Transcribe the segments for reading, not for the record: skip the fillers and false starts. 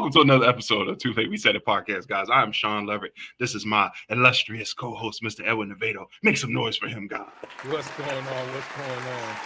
Welcome to another episode of Too Late We Said It podcast, guys. I am Sean Leverett. This is my illustrious co-host, Mr. Edwin Nevado. Make some noise for him, guys. What's going on? What's going on?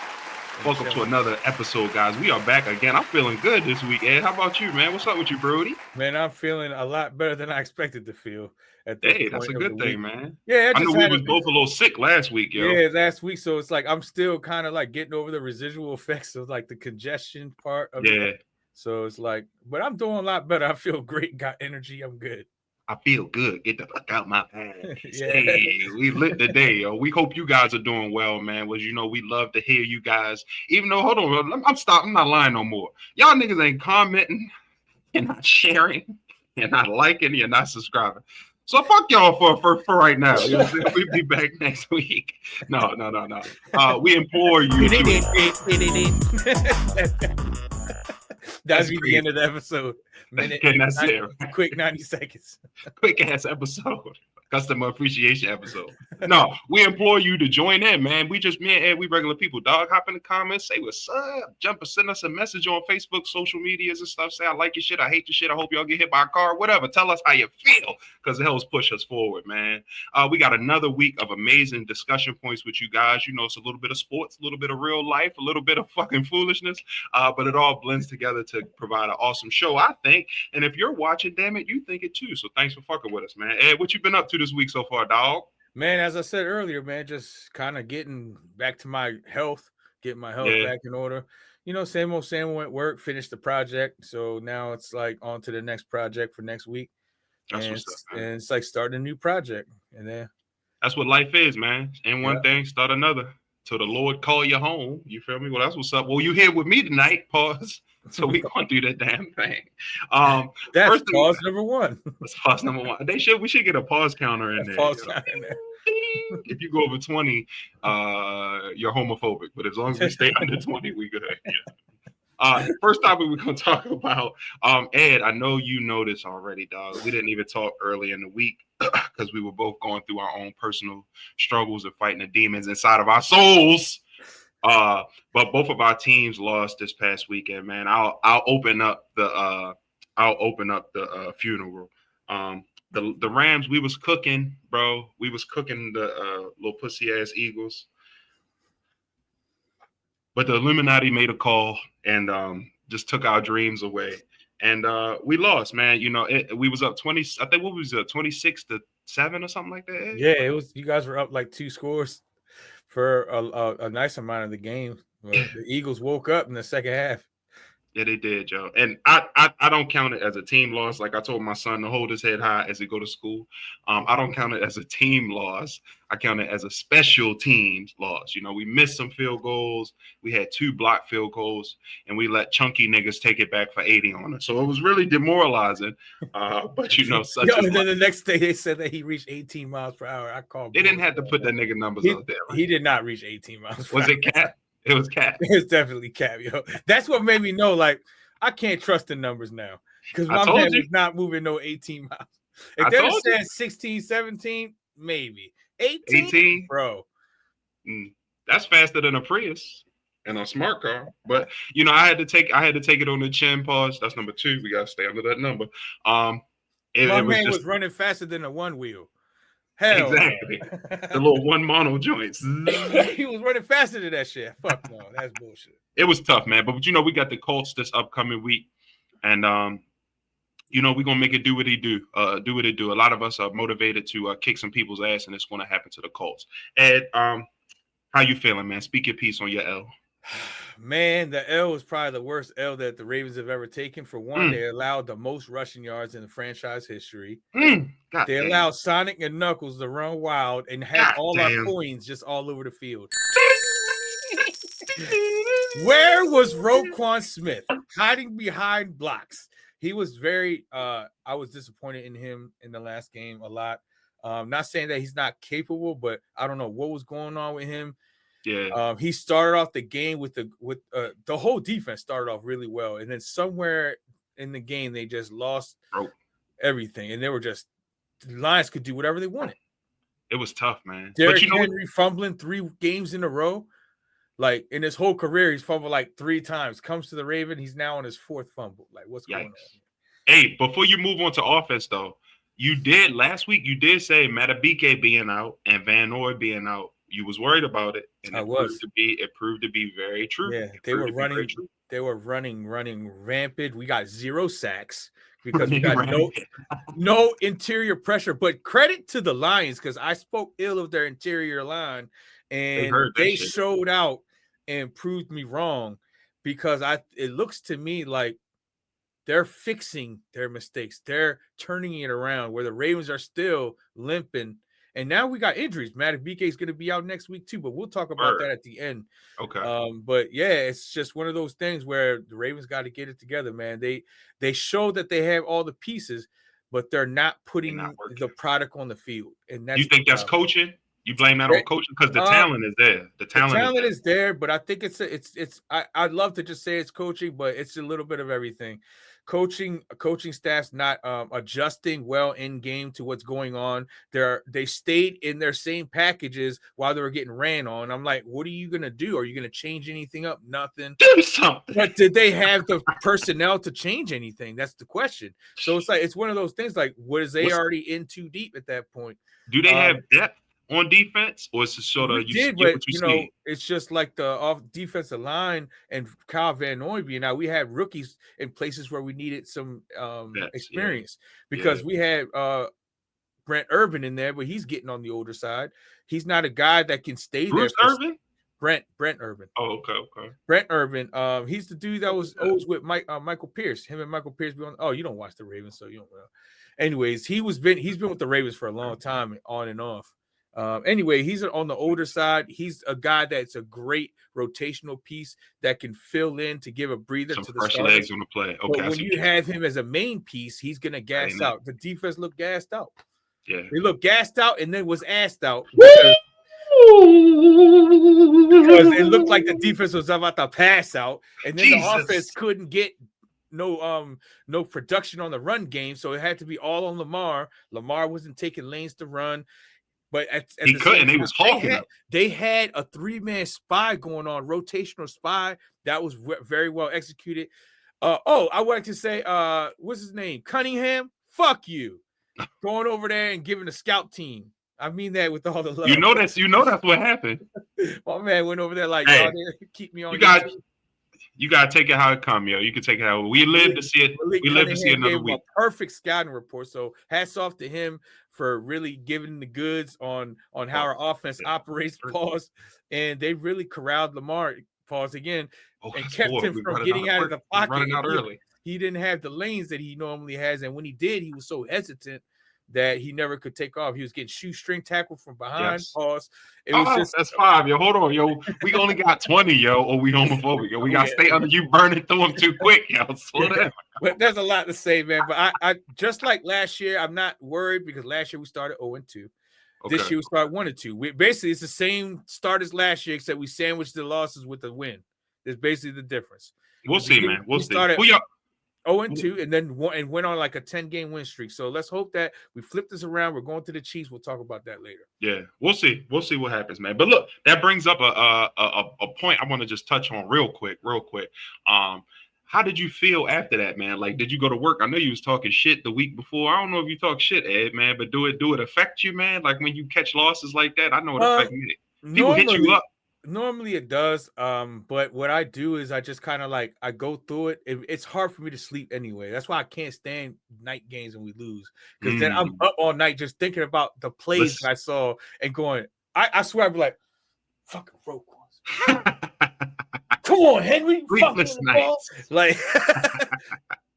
Welcome to another episode, guys. We are back again. I'm feeling good this week, Ed. How about you, man? What's up with you, Brody? Man, I'm feeling a lot better than I expected to feel at this point. That's a good thing, man. Yeah, I knew we was both a little sick last week, yo. Yeah, last week. So it's like I'm still kind of like getting over the residual effects of like the congestion part of it. So it's like, but I'm doing a lot better. I feel great, got energy. I'm good. I feel good. Get the fuck out my pants. Hey, we lit the day, yo. We hope you guys are doing well, man. Was we love to hear you guys. Even though, hold on, I'm not lying no more. Y'all niggas ain't commenting, you're not sharing, you're not liking, you're not subscribing. So fuck y'all for right now. You know, we'll be back next week. No. We implore you to. That's the end of the episode. Quick 90 seconds. Quick ass episode. Customer appreciation episode. No, we implore you to join in, man. Me and Ed, we regular people. Dog, hop in the comments, say what's up. Send us a message on Facebook, social medias and stuff. Say I like your shit, I hate your shit. I hope y'all get hit by a car, whatever. Tell us how you feel, because it helps push us forward, man. We got another week of amazing discussion points with you guys. You know, it's a little bit of sports, a little bit of real life, a little bit of fucking foolishness, but it all blends together to provide an awesome show, I think. And if you're watching, damn it, you think it too. So thanks for fucking with us, man. Ed, what you been up to this week so far, dog? Man, as I said earlier, man, just kind of getting back to my health, getting my health back in order. You know, same old went work, finished the project. So now it's like on to the next project for next week. And it's like starting a new project. And then that's what life is, man. And one thing, start another. Till the Lord call you home. You feel me? Well, that's what's up. Well, you here with me tonight, pause. So we gonna do that damn thing. That's pause number one. That's pause number one. We should get a pause counter in there. Pause counter in there. If you go over 20, you're homophobic. But as long as we stay under 20, we good. Yeah. First topic we're gonna talk about. Ed, I know you know this already, dog. We didn't even talk early in the week because we were both going through our own personal struggles and fighting the demons inside of our souls. But both of our teams lost this past weekend, man. I'll open up the funeral. The Rams, we was cooking, bro. We was cooking the little pussy ass Eagles. But the Illuminati made a call and just took our dreams away. And we lost, man. You know, we was up 20. I think what was it, 26-7 or something like that? Yeah, it was. You guys were up like 2 scores for a nice amount of the game. The Eagles woke up in the second half. Yeah, they did, Joe. And I don't count it as a team loss. Like I told my son to hold his head high as he go to school. I don't count it as a team loss. I count it as a special teams loss. You know, we missed some field goals. We had 2 blocked field goals, and we let chunky niggas take it back for 80 on us. So it was really demoralizing. But you know, and then the next day they said that he reached 18 miles per hour. I called. They didn't have to put that nigga numbers out there. Right? He did not reach 18 miles per hour. Was it Cap? It was Cap. It was definitely Cap, yo. That's what made me know, like, I can't trust the numbers now because my man was not moving no 18 miles. If they were saying 16, 17, maybe 18, bro. That's faster than a Prius and a smart car. But you know, I had to take it on the chin. Pause. That's number 2. We gotta stay under that number. My man was running faster than a one wheel. Hell, exactly. The little one mono joints. He was running faster than that shit. Fuck no, that's bullshit. It was tough, man. But you know, we got the Colts this upcoming week, and you know, we're gonna make it do what he do. Do what it do. A lot of us are motivated to kick some people's ass, and it's gonna happen to the Colts. Ed, how you feeling, man? Speak your piece on your L. Man, the L was probably the worst L that the Ravens have ever taken. For one, they allowed the most rushing yards in the franchise history. They allowed Sonic and Knuckles to run wild and had our coins just all over the field. Where was Roquan Smith? Hiding behind blocks. He was very I was disappointed in him in the last game a lot. Not saying that he's not capable, but I don't know what was going on with him. Yeah. He started off the game with the whole defense started off really well, and then somewhere in the game they just lost everything, and they were just the Lions could do whatever they wanted. It was tough, man. Derrick Henry fumbling 3 games in a row. Like in his whole career, he's fumbled like 3 times. Comes to the Raven, he's now on his 4th fumble. Like, what's going on? Hey, before you move on to offense, though, you did last week. You did say Matabike being out and Van Noy being out. You was worried about it, and I was. it proved to be very true. Yeah, It they proved were to be very running. true. They were running rampant. We got 0 sacks because we Running got rampant. no interior pressure. But credit to the Lions because I spoke ill of their interior line, They and heard that they shit. showed out and proved me wrong because it looks to me like they're fixing their mistakes. They're turning it around where the Ravens are still limping. And now we got injuries. Matabike is going to be out next week too, but we'll talk about that at the end. Okay. But yeah, it's just one of those things where the Ravens got to get it together, man. They show that they have all the pieces, but they're not They're putting not working. the product on the field, and You that's think that's coaching? You blame that on coaching because the talent is there. The talent is there, but I think I'd love to just say it's coaching, but it's a little bit of everything. Coaching staff's not adjusting well in game to what's going on. They stayed in their same packages while they were getting ran on. I'm like, what are you gonna do? Are you gonna change anything up? Nothing. Do something. But did they have the personnel to change anything? That's the question. So it's one of those things like, was they already in too deep at that point? Do they have depth on defense, or is it sort of We you did, get but what you see? it's just like the off defensive line and Kyle Van Noy being out. We had rookies in places where we needed some experience because we had Brent Urban in there, but he's getting on the older side. He's not a guy that can stay Bruce there. Irvin? Brent Urban. Oh, okay. Brent Urban. He's the dude that was always with Michael Pierce. Him and Michael Pierce be on. Oh, you don't watch the Ravens, so you don't know. Anyways, he's been with the Ravens for a long time, on and off. Anyway, he's on the older side. He's a guy that's a great rotational piece that can fill in to give a breather Some to the fresh starters. legs on the play. Okay, but when you have him as a main piece, he's gonna gas out. The defense looked gassed out. Yeah, they looked gassed out and then was assed out because it looked like the defense was about to pass out, and then the offense couldn't get no production on the run game, so it had to be all on Lamar. Lamar wasn't taking lanes to run. But he couldn't. He was hawking. They had a 3-man spy going on, rotational spy that was very well executed. I wanted to say, what's his name? Cunningham. Fuck you, going over there and giving the scout team. I mean that with all the love. You know that's what happened. My man went over there like, hey, y'all keep me on. You gotta take it how it come, yo. You can take it how we live to see it. We live to see another week. A perfect scouting report. So hats off to him for really giving the goods on how our offense operates. Pause, and they really corralled Lamar. Pause again, and kept him from getting out of the pocket. Running out early. He didn't have the lanes that he normally has, and when he did, he was so hesitant that he never could take off. He was getting shoestring tackled from behind. Yes. Pause. It was just that's 5, yo. Hold on, yo. We only got 20, yo, or we homophobic, yo. We gotta stay under you burning through them too quick, yo. Slow down. But there's a lot to say, man. But I just like last year, I'm not worried because last year we started 0-2. This year we started 1-2. Basically, it's the same start as last year, except we sandwiched the losses with the win. It's basically the difference. We'll see, man. We'll see. 0-2 and then went on like a 10-game win streak. So let's hope that we flip this around. We're going to the Chiefs. We'll talk about that later. Yeah, we'll see. We'll see what happens, man. But look, that brings up a point I want to just touch on real quick. How did you feel after that, man? Like, did you go to work? I know you was talking shit the week before. I don't know if you talk shit, Ed, man, but do it affect you, man? Like when you catch losses like that, I know it affects me. People hit you up. Normally it does, but what I do is I just kind of like I go through it. It's hard for me to sleep anyway. That's why I can't stand night games when we lose, because then I'm up all night just thinking about the plays that I saw and going. I swear I'd be like, fucking Roquan. Come on, Henry. Sleepless nights. Like,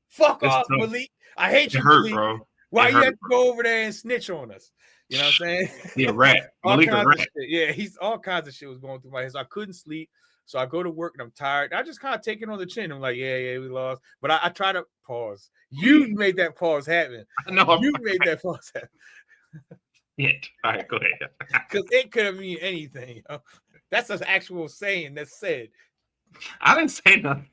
fuck off, Malik. I hate you, hurt, Malik. bro. Why you have to go over there and snitch on us? You know what I'm saying? Yeah, rat. Malik a rat. Yeah, he's all kinds of shit was going through my head. So I couldn't sleep. So I go to work and I'm tired. I just kind of take it on the chin. I'm like, yeah, we lost. But I try to pause. You made that pause happen. I know. You made that pause happen. Yeah. All right, go ahead. Because it could have mean anything. That's an actual saying that's said. I didn't say nothing.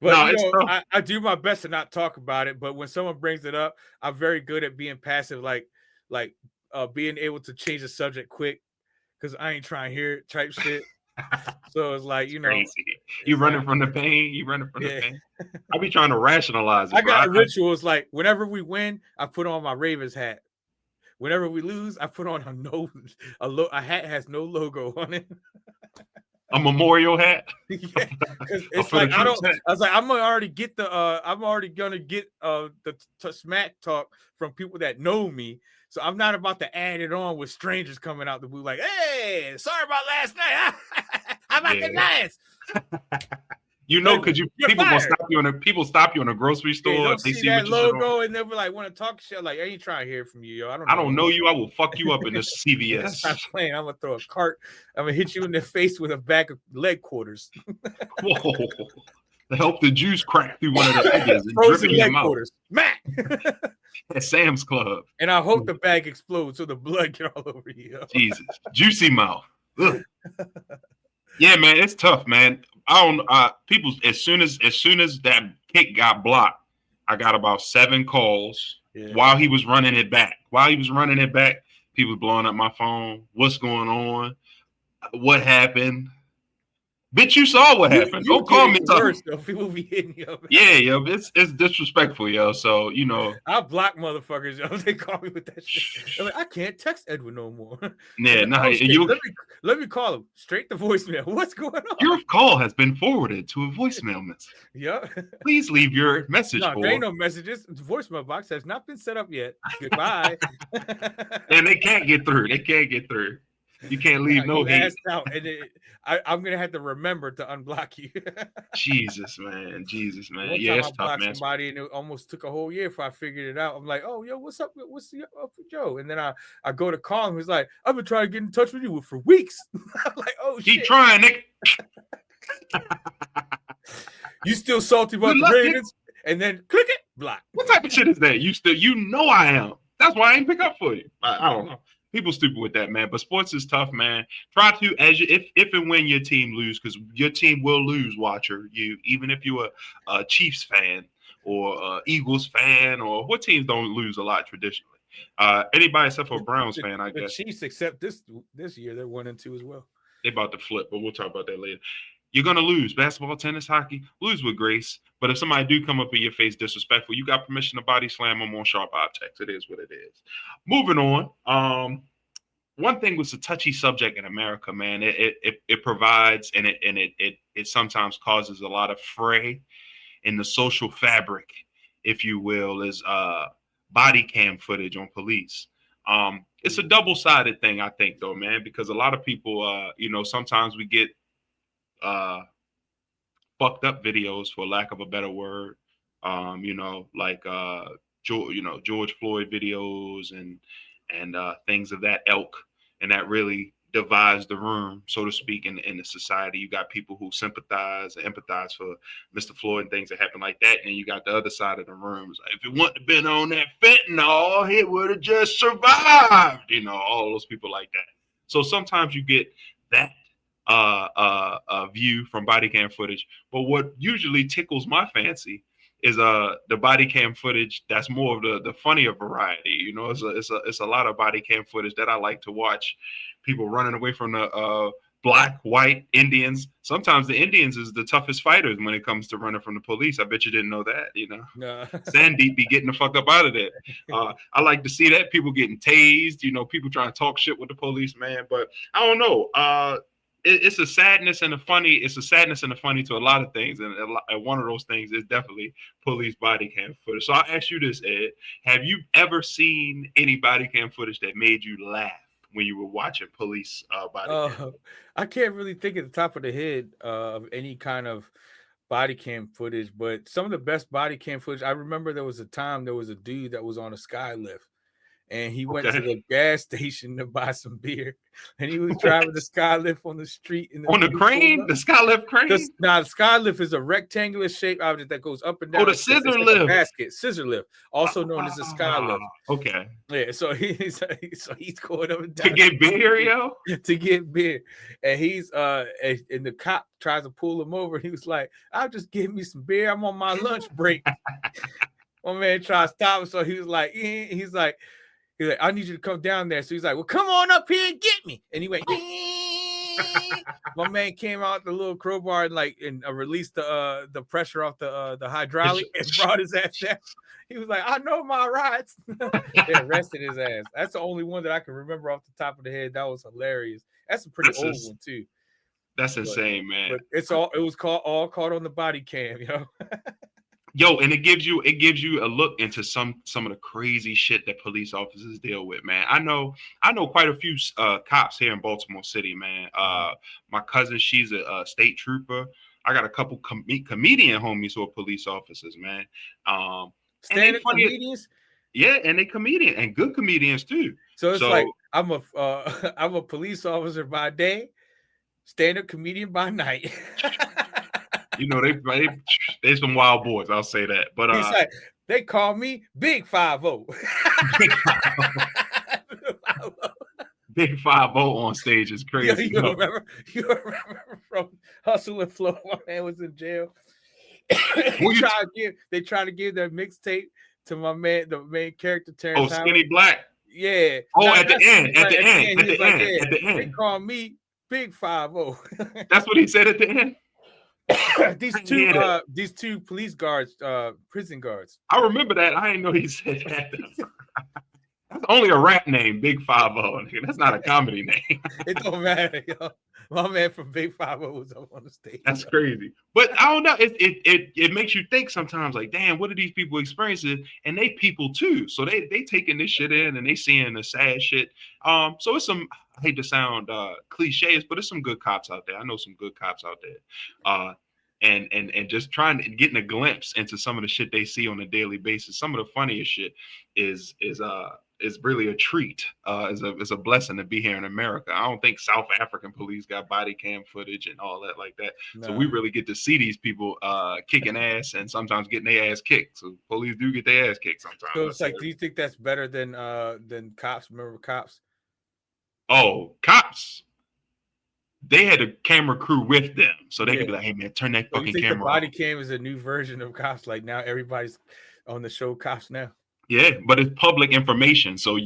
But no, I do my best to not talk about it. But when someone brings it up, I'm very good at being passive, like being able to change the subject quick, because I ain't trying to hear it type shit. So it's like, Crazy. You running from the pain. You running from the pain. I be trying to rationalize it. I got rituals like whenever we win, I put on my Ravens hat. Whenever we lose, I put on a hat has no logo on it. A memorial hat. Yeah, because it's like I was like, I'm already gonna get the smack talk from people that know me. So I'm not about to add it on with strangers coming out the blue, like, hey, sorry about last night. How about the Giants? Because people stop you in a grocery store. They'll if they see that logo and they'll be like, want to talk shit. Like, I ain't trying to hear from you, yo. I don't know you. I will fuck you up in this CVS. Stop playing. I'm gonna throw a cart. I'm gonna hit you in the face with a bag of leg quarters. Whoa! To help the juice crack through one of the edges and frozen dripping leg your quarters. Matt. At Sam's Club. And I hope the bag explodes so the blood get all over you. Jesus, juicy mouth. Yeah, man, it's tough, man. I don't. People, as soon as that kick got blocked, I got about 7 calls while he was running it back. People blowing up my phone. What's going on? What happened? Bitch, you saw what happened. Don't call me. Worse, though. People be hitting you up. Yeah, yo, it's disrespectful, yo. So I block motherfuckers, yo. They call me with that shit. I'm like, I can't text Edwin no more. Yeah, let me call him straight to voicemail. What's going on? Your call has been forwarded to a voicemail message. Yeah. Please leave your message. No, there ain't no messages. The voicemail box has not been set up yet. Goodbye. And they can't get through. You can't leave no hate. Out, and I'm gonna have to remember to unblock you. Jesus, man. One Yeah, time I blocked somebody, and it almost took a whole year before I figured it out. I'm like, oh, yo, what's up? What's up with Joe? And then I go to call him. He's like, I've been trying to get in touch with you for weeks. I'm like, oh shit. Keep trying, Nick. You still salty about the Ravens? And then click it, block. What type of shit is that? You know I am. That's why I ain't pick up for you. I don't know. People stupid with that, man. But sports is tough, man. Try to, if and when your team lose, because your team will lose, watcher. Even if you're a Chiefs fan or Eagles fan, or what teams don't lose a lot traditionally. Anybody except for a Browns fan, I guess. The Chiefs, except this year, they're 1-2 as well. They about to flip, but we'll talk about that later. You're going to lose. Basketball, tennis, hockey, lose with grace. But if somebody do come up in your face disrespectful, you got permission to body slam them on sharp objects. It is what it is. Moving on. One thing was a touchy subject in America, man. It provides and it sometimes causes a lot of fray in the social fabric, if you will, is body cam footage on police. It's a double-sided thing, I think, though, man, because a lot of people, sometimes we get fucked up videos, for lack of a better word, like George Floyd videos and things of that ilk, and that really divides the room, so to speak, in the society. You got people who sympathize and empathize for Mr. Floyd and things that happen like that, and you got the other side of the room. It's like, if it wouldn't have been on that fentanyl, he would have just survived. All those people like that. So sometimes you get that view from body cam footage, but what usually tickles my fancy is the body cam footage that's more of the funnier variety. It's a lot of body cam footage that I like to watch. People running away from the black, white Indians. Sometimes the Indians is the toughest fighters when it comes to running from the police. I bet you didn't know that. No. Sandeep be getting the fuck up out of there. I like to see that, people getting tased. People trying to talk shit with the police, man. But I don't know. It's a sadness and a funny. It's a sadness and a funny to a lot of things, and one of those things is definitely police body cam footage. So I'll ask you this, Ed: have you ever seen any body cam footage that made you laugh when you were watching police body cam? I can't really think at the top of the head of any kind of body cam footage, but some of the best body cam footage. I remember there was a dude that was on a sky lift. And he went to the gas station to buy some beer, and he was driving the sky lift on the street. On the crane, the sky lift crane. The sky lift is a rectangular shaped object that goes up and down. Oh, the scissor lift, scissor lift, also known as a sky lift. Okay. Yeah, so he's going up and to down get beer, yo. To get beer, and and the cop tries to pull him over. He was like, "I'll just give me some beer. I'm on my lunch break." My man tried to stop him, so he was like, he's like, I need you to come down there. So he's like, well, come on up here and get me. And he went, My man came out the little crowbar and released the pressure off the hydraulic and brought his ass down. He was like, I know my rights. They arrested his ass. That's the only one that I can remember off the top of the head. That was hilarious. That's a pretty old one too. That's insane, man. But it was all caught on the body cam, Yo, and it gives you a look into some of the crazy shit that police officers deal with, man. I know quite a few cops here in Baltimore City, man. My cousin, she's a state trooper. I got a couple comedian homies who are police officers, man. Stand-up comedians? Yeah, and they comedian and good comedians too. So it's like I'm a police officer by day, stand-up comedian by night. You know, they some wild boys, I'll say that. But he's like, they call me Big 5-0. Big 5-0 on stage is crazy. You remember from Hustle and Flow? My man was in jail. They tried to give that mixtape to my man, the main character, Terrence. Oh, Skinny Black. Yeah. At the end. They call me Big 5-0. That's what he said at the end. These two police guards, prison guards. I remember that. I didn't know he said that. That's only a rap name, Big 5-0. That's not a comedy name. It don't matter, yo. My man from Big 5-0 was up on the stage. That's crazy. But I don't know. It makes you think sometimes, like, damn, what are these people experiencing? And they people too. So they taking this shit in and they seeing the sad shit. So it's some, I hate to sound cliches, but it's some good cops out there. I know some good cops out there. And just trying to getting a glimpse into some of the shit they see on a daily basis. Some of the funniest shit is really a treat. It's a blessing to be here in America. I don't think South African police got body cam footage and all that like that. No. So we really get to see these people kicking ass and sometimes getting their ass kicked. So police do get their ass kicked sometimes. So it's like, do you think that's better than cops? Remember cops? Oh, cops. They had a camera crew with them, so they could be like, "Hey man, turn that fucking camera." The body cam is a new version of cops. Like now, everybody's on the show Cops now. Yeah, but it's public information, so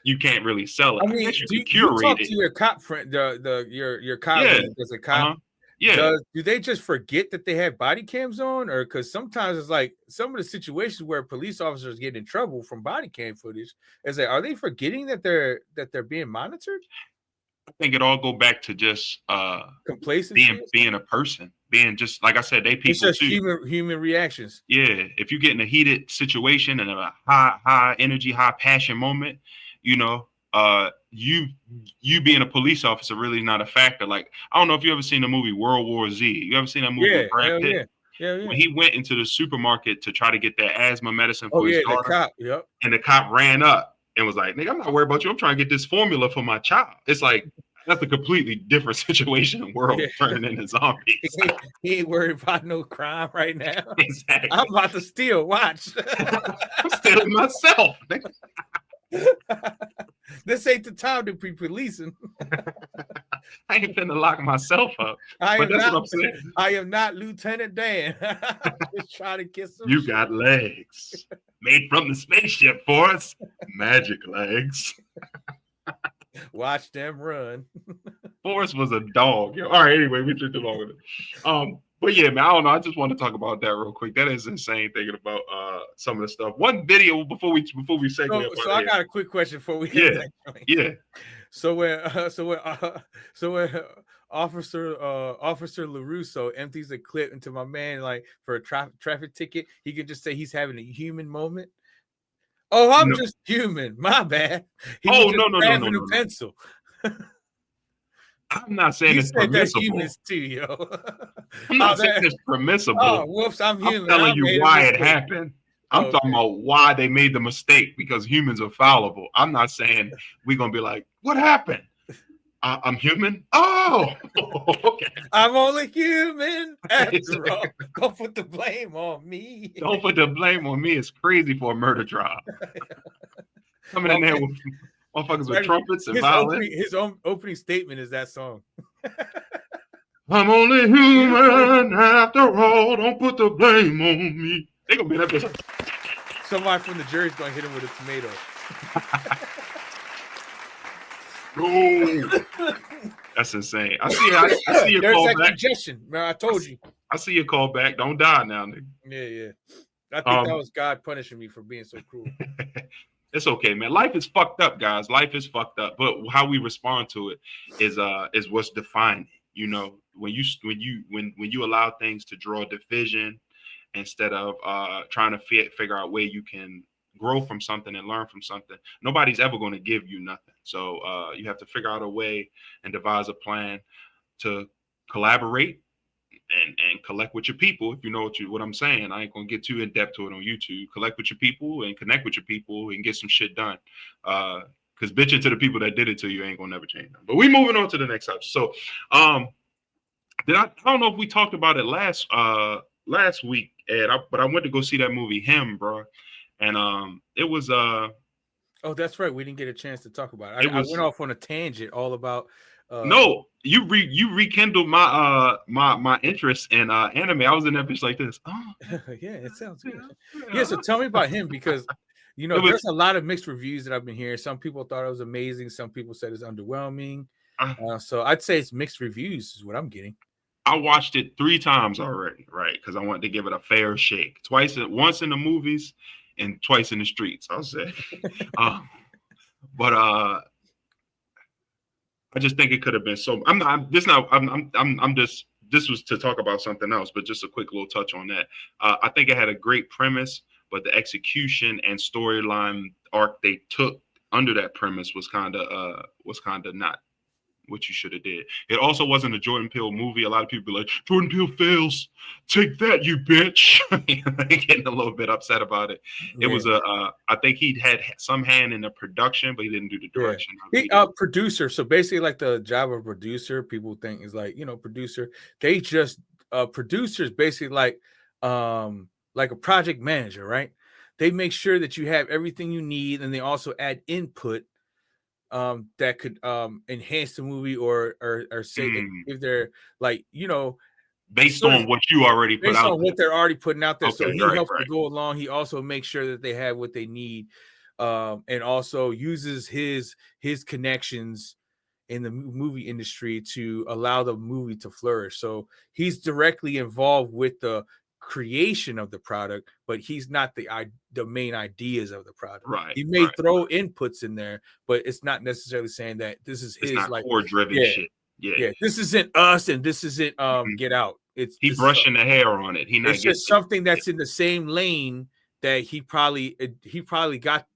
you can't really sell it. I mean, you talk to your cop friend, your colleague as a cop. Yeah. Do they just forget that they have body cams on, or because sometimes it's like some of the situations where police officers get in trouble from body cam footage? Is like, are they forgetting that they're being monitored? I think it all go back to just complacency, being a person, being just like I said, they people. It's just too. human reactions. Yeah, if you get in a heated situation and a high energy, high passion moment, you know, you being a police officer really not a factor. Like I don't know if you ever seen the movie World War Z. You ever seen that movie with Brad Pitt? Yeah. When he went into the supermarket to try to get that asthma medicine for his daughter, the cop, yep. And the cop ran up and was like, "Nigga, I'm not worried about you. I'm trying to get this formula for my child." It's like that's a completely different situation and world turning into zombies. He ain't worried about no crime right now. Exactly. I'm about to steal. Watch. I'm stealing myself. This ain't the time to be policing. I ain't finna lock myself up. I am not Lieutenant Dan. Just trying to kiss some You got legs made from the spaceship, Forrest. Magic legs. Watch them run. Forrest was a dog. Yo. All right, anyway, we took too long with it. But yeah, man, I don't know. I just want to talk about that real quick. That is insane thinking about some of the stuff. One video before we segue. So I got a quick question before we hit that joint. Yeah. So when Officer LaRusso empties a clip into my man like for a traffic ticket, he could just say he's having a human moment. Oh, I'm just human. My bad. No. Pencil. I'm not saying it's permissible. Humans too, yo. I'm not saying it's permissible. Oh, whoops, I'm human. I'm telling you why it happened. I'm talking about why they made the mistake because humans are fallible. I'm not saying we're gonna be like, what happened? I'm human. Oh, okay. I'm only human. After all, don't put the blame on me. Don't put the blame on me. It's crazy for a murder trial. Coming in there with motherfuckers with trumpets and violins. His own opening statement is that song. I'm only human after all. Don't put the blame on me. They gonna be that bitch. Somebody from the jury's gonna hit him with a tomato. Oh, That's insane. I see your There's call that back. congestion, man. I told you. I see your call back. Don't die now, nigga. Yeah. I think that was God punishing me for being so cruel. It's okay, man. Life is fucked up, guys. Life is fucked up. But how we respond to it is what's defining. You know, when you allow things to draw division instead of trying to figure out where you can grow from something and learn from something, nobody's ever going to give you nothing. So you have to figure out a way and devise a plan to collaborate and collect with your people. If you know what I'm saying, I ain't gonna get too in depth to it on YouTube. Collect with your people and connect with your people and get some shit done. Because bitching to the people that did it to you ain't gonna never change them. But we moving on to the next episode. So I don't know if we talked about it last week, Ed, but I went to go see that movie Him, bro, and it was oh, that's right. We didn't get a chance to talk about it. I went off on a tangent all about. No, you rekindled my interest in anime. I was in that bitch like this. Oh, yeah, it sounds good. Yeah, so tell me about Him, because there's a lot of mixed reviews that I've been hearing. Some people thought it was amazing. Some people said it's underwhelming. So I'd say it's mixed reviews is what I'm getting. I watched it 3 times already, right? Because I wanted to give it a fair shake. Once in the movies and twice in the streets, I'll say. But I just think it could have been so. This was to talk about something else, but just a quick little touch on that. I think it had a great premise, but the execution and storyline arc they took under that premise was kind of not what you should have did. It also wasn't a Jordan Peele movie. A lot of people be like, Jordan Peele fails. Take that, you bitch. They're getting a little bit upset about it. It was I think he had some hand in the production, but he didn't do the direction. Producer. So basically, like the job of producer, people think is like, producer. They just producers basically like a project manager, right? They make sure that you have everything you need, and they also add input that could enhance the movie or say if they're like based on what you already put out, what they're already putting out there. Okay, so he helps to go along. He also makes sure that they have what they need, and also uses his connections in the movie industry to allow the movie to flourish. So he's directly involved with the creation of the product, but he's not the main ideas of the product. Right. He may throw inputs in there, but it's not necessarily saying that this is his like core driven shit. Yeah. This isn't Us, and this isn't Get Out. He's brushing the hair on it. It's just something that's in the same lane that he probably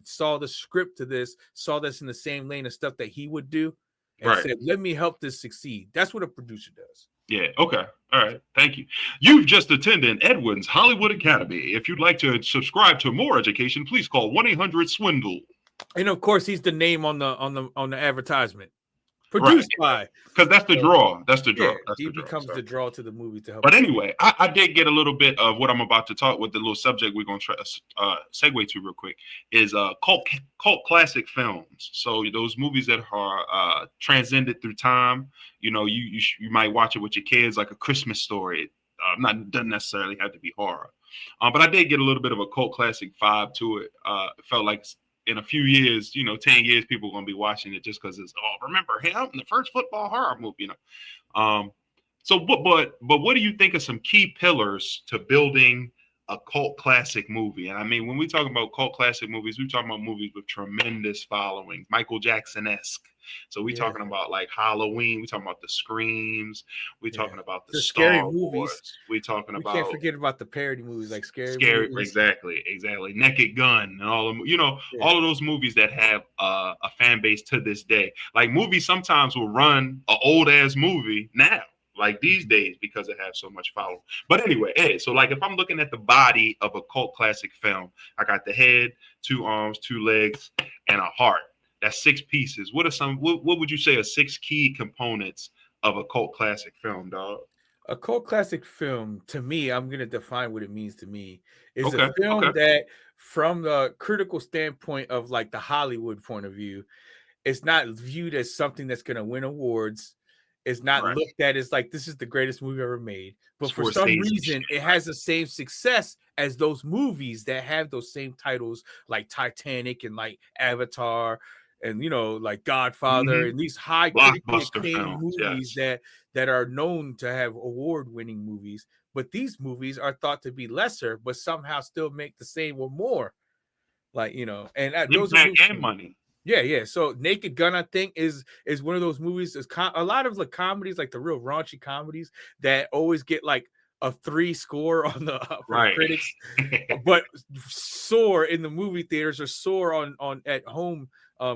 saw the script to this, saw this in the same lane of stuff that he would do, and said, "Let me help this succeed." That's what a producer does. Yeah. Okay. All right. Thank you. You've just attended Edwin's Hollywood Academy. If you'd like to subscribe to more education, please call 1-800-SWINDLE. And of course, he's the name on the advertisement. Produced by, because that's the draw. That's the draw. Yeah, he becomes the draw to the movie to help. But anyway, I did get a little bit of what I'm about to talk with the little subject we're going to try segue to real quick is cult classic films. So those movies that are transcended through time. You might watch it with your kids, like A Christmas Story. Doesn't necessarily have to be horror, but I did get a little bit of a cult classic vibe to it. It felt like in a few years, 10 years, people are going to be watching it just because it's, remember him, the first football horror movie, So, but what do you think of some key pillars to building a cult classic movie? And I mean, when we talk about cult classic movies, we're talking about movies with tremendous following, Michael Jackson-esque. So we're talking about like Halloween. We're talking about the Screams. We're talking about the scary Star movies. Wars. We're talking about. Can't forget about the parody movies like Scary movies. Exactly. Naked Gun and all of all of those movies that have a fan base to this day. Like movies sometimes will run an old ass movie now, like these days, because it has so much following. But anyway, so like if I'm looking at the body of a cult classic film, I got the head, 2 arms, 2 legs, and a heart. That's 6 pieces. What would you say are 6 key components of a cult classic film, dog? A cult classic film, to me, I'm going to define what it means to me, is a film that, from the critical standpoint of like the Hollywood point of view, it's not viewed as something that's going to win awards. It's not looked at as like, this is the greatest movie ever made. But for some reason, it has the same success as those movies that have those same titles like Titanic and like Avatar and like Godfather and these high critically Blockbuster acclaimed films, movies that are known to have award-winning movies. But these movies are thought to be lesser, but somehow still make the same or more. Like, and those are impact and money. Yeah. So Naked Gun, I think, is one of those movies. Is a lot of the comedies, like the real raunchy comedies, that always get like a 3 score on the for the critics, but soar in the movie theaters or soar on at home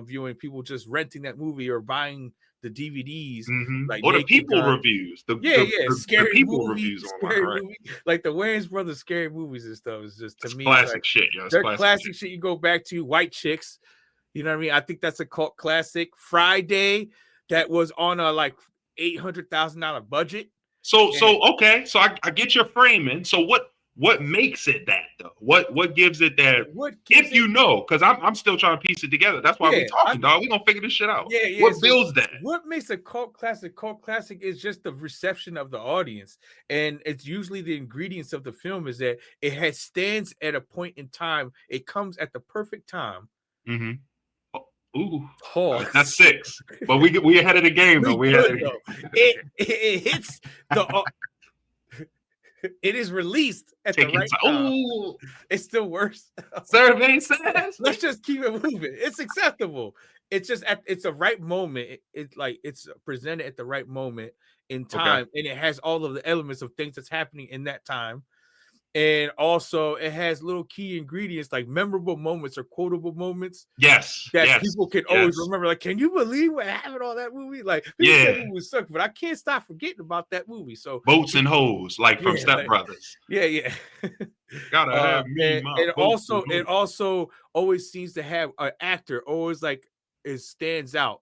viewing. People just renting that movie or buying the DVDs, like or the Naked people Gun. reviews. Scary people movie, reviews scary online, right? movie. Like the Wayans Brothers scary movies and stuff is just to me classic like, shit. Yo, they're classic shit. You go back to White Chicks. You know what I mean? I think that's a cult classic. Friday, that was on a like $800,000 budget. So okay. So I get your framing. So what makes it that though? What gives it that? If you know, because I'm still trying to piece it together. That's why we're talking, dog. We're gonna figure this shit out. Yeah. What builds that? What makes a cult classic is just the reception of the audience, and it's usually the ingredients of the film is that it stands at a point in time. It comes at the perfect time. Ooh, that's 6. But we ahead of the game though. It hits the. It is released at the right time. Ooh. It's still worse. Survey says. Let's just keep it moving. It's acceptable. It's just it's a right moment. It's like it's presented at the right moment in time, and it has all of the elements of things that's happening in that time. And also, it has little key ingredients like memorable moments or quotable moments. That people can always remember. Like, can you believe what happened on that movie? Like, people say the movie sucked, but I can't stop forgetting about that movie. So, Boats and Hoes, like from Step Brothers. Yeah. Gotta have me. It also always seems to have an actor always like it stands out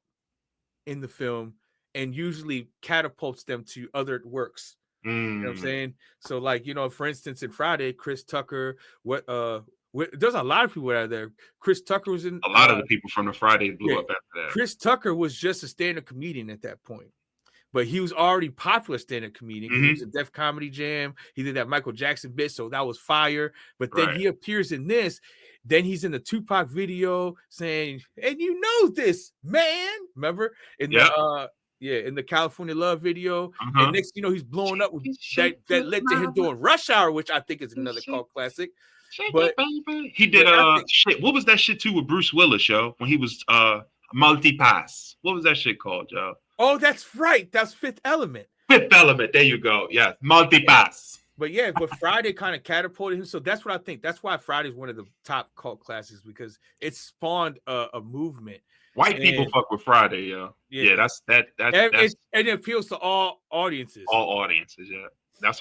in the film and usually catapults them to other works. You know what I'm saying? So, like, for instance, in Friday, Chris Tucker, there's a lot of people out there. Chris Tucker was in a lot of the people from the Friday blew up after that. Chris Tucker was just a stand-up comedian at that point, but he was already popular stand-up comedian. He was a Def Comedy Jam. He did that Michael Jackson bit, so that was fire. But then he appears in this. Then he's in the Tupac video saying, "And you know this, man." Remember in the California Love video. And next you know, he's blowing up with that led to him doing Rush Hour, which I think is another cult classic. But he did shit. What was that shit too with Bruce Willis, yo? When he was Multipass. What was that shit called, yo? Oh, that's right. That's Fifth Element. Fifth Element. There you go. Yeah, Multipass. But Friday kind of catapulted him. So that's what I think. That's why Friday is one of the top cult classics, because it spawned a movement. White people fuck with Friday, yo. Yeah, that's and it appeals to all audiences. All audiences, yeah. That's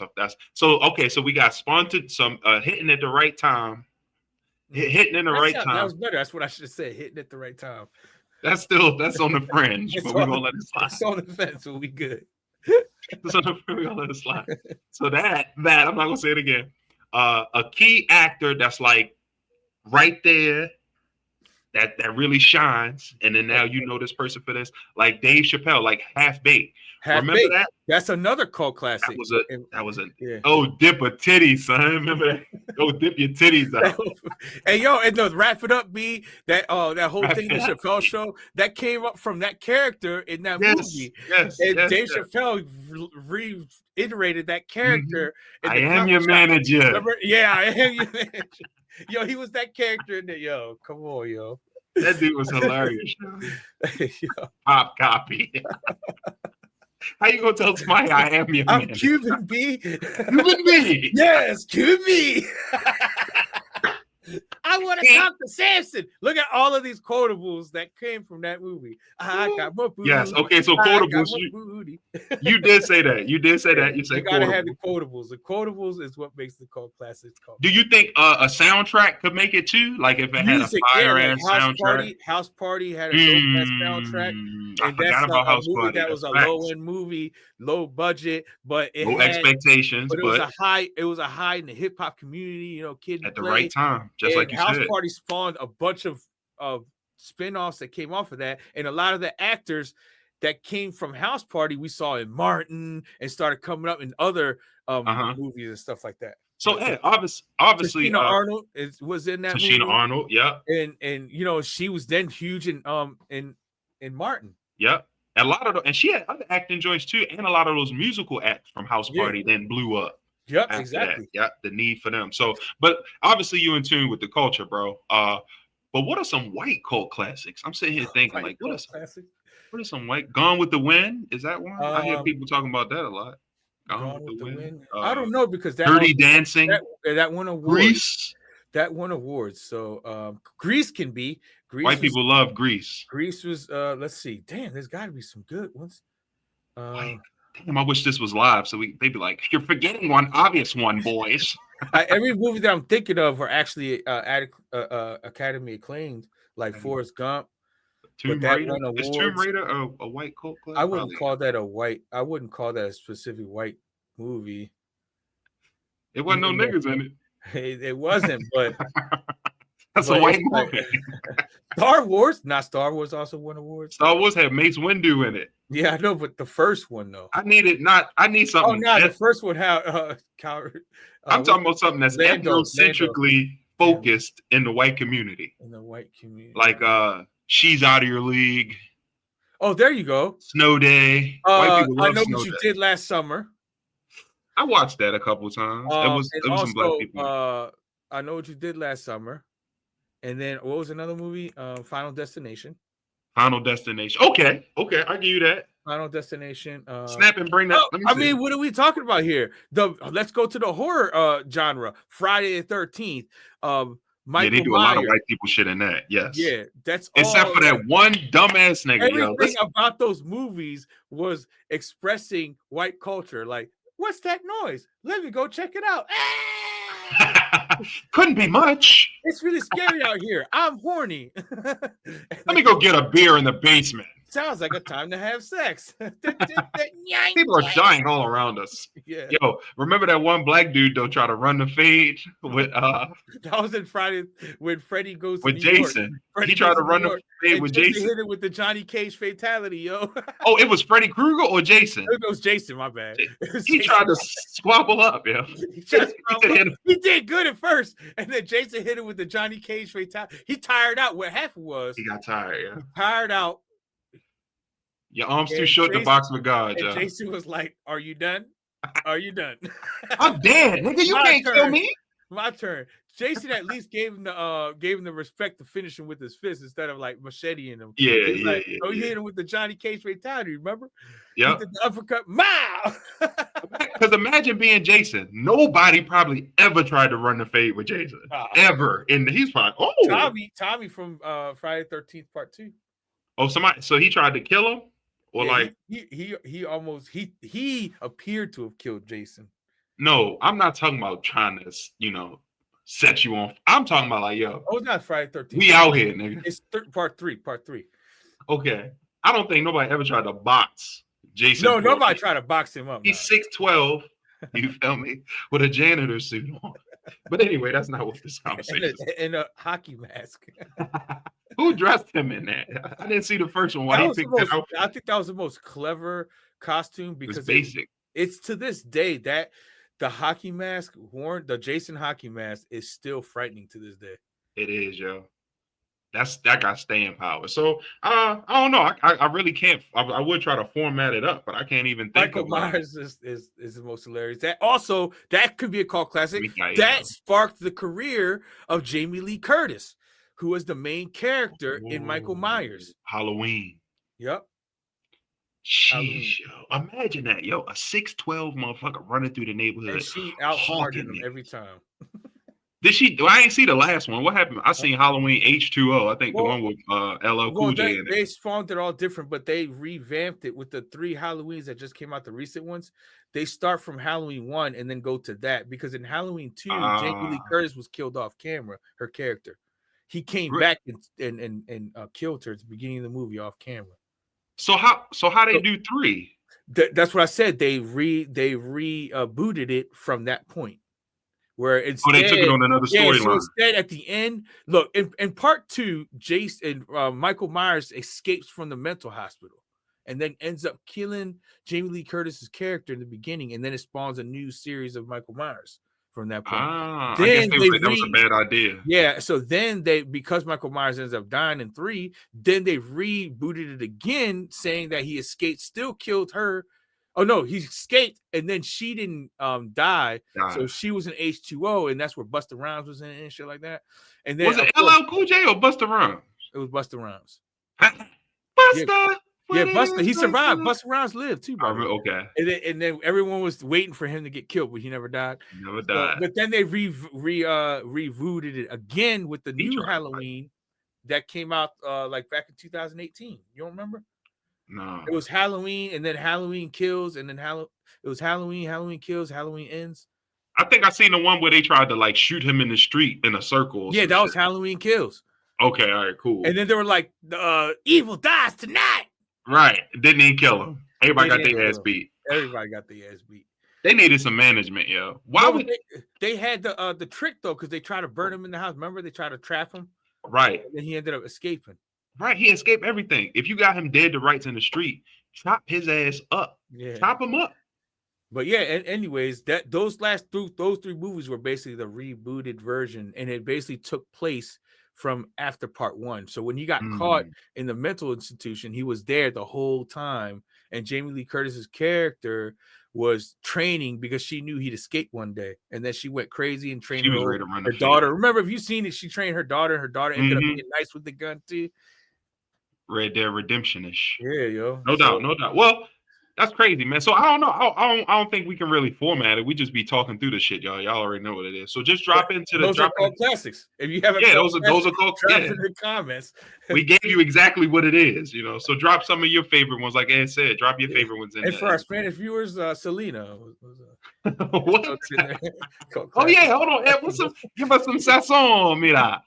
so okay. So we got sponsored some hitting at the right time. Hitting in the right time. That was better. That's what I should have said. Hitting at the right time. That's on the fringe, but we're gonna let it slide. It's on the fence, we'll be good. It's on the fringe, we're gonna let it slide. So that I'm not gonna say it again. A key actor that's like right there. That really shines, and then now you know this person for this, like Dave Chappelle, like Half Baked. Remember that? That's another cult classic. That was a oh, dip a titty, son. Remember that? Oh, dip your titties out. And wrap it up, B. That whole thing, the Chappelle show, that came up from that character in that movie. Dave Chappelle reiterated that character. I am your manager. Remember? Yeah, I am your manager. Yo, he was that character in there. Yo, come on, yo. That dude was hilarious. Pop copy. How you gonna tell somebody I am your man? I'm Cuban B. Cuban B. Yes, Cuban B. I want to talk to Samson. Look at all of these quotables that came from that movie. I got more booty. Yes. Okay. So quotables. You did say that. You did say that. You said you gotta have the quotables. The quotables is what makes the cult classics called. Do you think a soundtrack could make it too? Like if it had a fire ass soundtrack. House Party had a dope ass soundtrack. And that's a movie that was a low end movie, low budget, but it had expectations. But it was a high in the hip hop community. Kid at the right time. Just like you House said. Party spawned a bunch of spin-offs that came off of that, and a lot of the actors that came from House Party we saw in Martin and started coming up in other movies and stuff like that. So yeah, obviously, Tashina Arnold was in that Tashina movie. Arnold, yeah, and you know, she was then huge in Martin. yeah. A lot of and she had other acting joints too, and a lot of those musical acts from House Yeah. Party then blew up. Yep, After exactly. that, yeah, the need for them. So, but obviously you in tune with the culture, bro. But what are some white cult classics? I'm sitting here thinking, like, what are some white Gone with the Wind? Is that one? I hear people talking about that a lot. Gone with the Wind. I don't know, because that Dirty also, Dancing, that won awards. Grease. That won awards. So Grease can be. White people love Grease. Grease was let's see. Damn, there's got to be some good ones. Damn, I wish this was live so they'd be like, you're forgetting one obvious one, boys. Every movie that I'm thinking of are actually Academy acclaimed, like Forrest Gump. Tomb Raider. Is Tomb Raider a white cult classic? I wouldn't call that a white. I wouldn't call that a specific white movie. It wasn't no niggas in it. It wasn't, but that's a white movie. Star Wars also won awards. Star Wars had Mace Windu in it. Yeah, I know, but the first one though. I need something. Oh no, the first one I'm talking about something that's ethnocentrically focused in the white community. Like She's Out of Your League. Oh, there you go. Snow Day. White people love I Know What You Did Last Summer. I watched that a couple of times. It was some black people. I Know What You Did Last Summer. And then what was another movie? Final Destination. Final Destination. Okay, I give you that. Final Destination. Snap and bring that. I mean, what are we talking about here? Let's go to the horror genre. Friday the 13th. Michael they do Myers. A lot of white people shit in that. Yes. Yeah, that's except for that one dumbass nigga. Everything about those movies was expressing white culture. Like, what's that noise? Let me go check it out. Couldn't be much. It's really scary out here. I'm horny. Let me go get a beer in the basement. Sounds like a time to have sex. People are dying all around us. Yeah. Yo, remember that one black dude though try to run the fade with that was in Friday when Freddie goes to with New Jason. He tried to run the fade with Jason. Hit it with the Johnny Cage fatality, yo. Oh, it was Freddy Krueger or Jason? It was Jason, my bad. He tried to squabble up, yo. He did good at first, and then Jason hit it with the Johnny Cage fatality. He tired out. What happened was he got tired, yeah. Tired out. Your arm's too short to box with God, and Jason was like, "Are you done? Are you done? I'm dead, nigga. You can't kill me. My turn." Jason at least gave him the respect to finish him with his fist instead of like macheting him. Yeah, He hit him with the Johnny Cage fatality. Remember? Yeah. He did the uppercut. Wow. Because imagine being Jason. Nobody probably ever tried to run the fade with Jason ever. And he's probably Tommy from Friday 13th Part 2. Oh, somebody. So he tried to kill him. Or he almost appeared to have killed Jason. No, I'm not talking about trying to set you on. I'm talking about like, yo. Oh, it's not Friday 13th. We out here, nigga. It's part three. Okay. I don't think nobody ever tried to box Jason. No, nobody tried to box him up. He's 6'12", you feel me? With a janitor suit on. But anyway, that's not what this conversation is. And a hockey mask. Who dressed him in that? I didn't see the first one. I think that was the most clever costume because it's basic. It's to this day that the hockey mask worn, the Jason hockey mask, is still frightening to this day. It is, yo. That got staying power. So I don't know. I really can't. I would try to format it up, but I can't even think. Michael Myers is the most hilarious. That could be a cult classic. That sparked the career of Jamie Lee Curtis, who was the main character in Michael Myers. Halloween. Yep. Jeez, yo. Imagine that, yo. A 6'12" motherfucker running through the neighborhood. And she outsmarted him every time. Did she? I ain't see the last one. What happened? I seen Halloween H2O. I think the one with LL Cool J in it. They spawned it all different, but they revamped it with the 3 Halloweens that just came out, the recent ones. They start from Halloween 1 and then go to that because in Halloween 2, Jamie Lee Curtis was killed off camera. Her character, he came back and killed her at the beginning of the movie off camera. So how they do 3? That's what I said. They rebooted it from that point. Where instead, they took it on another storyline. So instead, at the end, look in part 2, Jason Michael Myers escapes from the mental hospital, and then ends up killing Jamie Lee Curtis's character in the beginning, and then it spawns a new series of Michael Myers from that point. I guess Then they they was like, that was a bad idea. Yeah, so then because Michael Myers ends up dying in 3, then they rebooted it again, saying that he escaped, still killed her. Oh no, he escaped, and then she didn't die. So she was an H2O, and that's where Busta Rhymes was in and shit like that. And then was it LL Cool J or Busta Rhymes? It was Busta Rhymes. Busta. Yeah, Busta. He survived. Busta Rhymes lived too, bro. Okay. And then everyone was waiting for him to get killed, but he never died. Never died. But then they rebooted it again with the new Halloween that came out like back in 2018. You don't remember? No. It was Halloween, and then Halloween Kills, and then it was Halloween Kills, Halloween Ends. I think I seen the one where they tried to like shoot him in the street in a circle. Yeah, that was Halloween Kills. Okay, all right, cool. And then they were like, "Evil dies tonight." Right, didn't even kill him. Everybody got their ass beat. Everybody got their ass beat. They needed some management, yo. Why would they had the trick though? Because they tried to burn him in the house. Remember, they tried to trap him. Right. And then he ended up escaping. Right, he escaped everything. If you got him dead to rights in the street, chop his ass up. Yeah, chop him up. But yeah, and anyways, those 3 movies were basically the rebooted version, and it basically took place from after part 1. So when he got caught in the mental institution, he was there the whole time, and Jamie Lee Curtis's character was training because she knew he'd escape one day, and then she went crazy and trained her daughter. Remember, if you've seen it, she trained her daughter, and her daughter ended up being nice with the gun too. Red Dead Redemption-ish. Yeah, yo. No doubt. Well, that's crazy, man. So I don't know. I don't think we can really format it. We just be talking through the shit, y'all. Y'all already know what it is. So just drop into the those are called classics. If you haven't, those are called. Drop in the comments. We gave you exactly what it is, you know. So drop some of your favorite ones, like Ed said. Drop your favorite ones in. And for our Spanish viewers, Selena. What? Oh yeah, hold on, Ed. Give us some sazon, mira.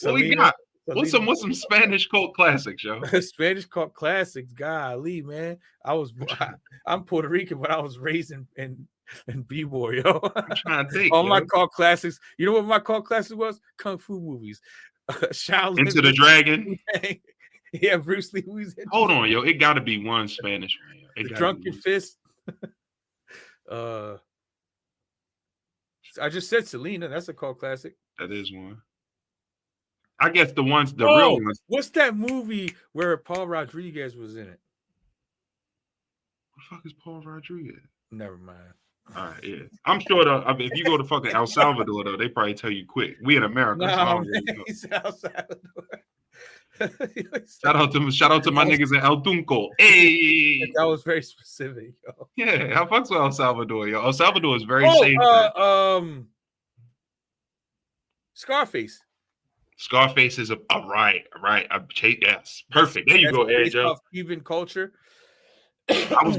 What we got? What's some Spanish cult classics, yo? Spanish cult classics, golly, man. I'm Puerto Rican, but I was raised in B-boy, yo. I'm trying to think. All my cult classics. You know what my cult classics was? Kung Fu movies. Shaolin. Into the Dragon. Yeah, Bruce Lee movies. Hold on, yo. It got to be one Spanish one. The Drunken Fist. I just said Selena. That's a cult classic. That is one. I guess the real ones. What's that movie where Paul Rodriguez was in it? What the fuck is Paul Rodriguez? Never mind. All right, yeah. I'm sure if you go to fucking El Salvador, though, they probably tell you quick. We in America. No, he's El Salvador. Shout out to my niggas in El Tunco. Hey, that was very specific, yo. Yeah, how fucks with El Salvador, yo? El Salvador is very safe. Scarface. Scarface is right. Yes, perfect. There you go, Ed Joe. Cuban culture. I was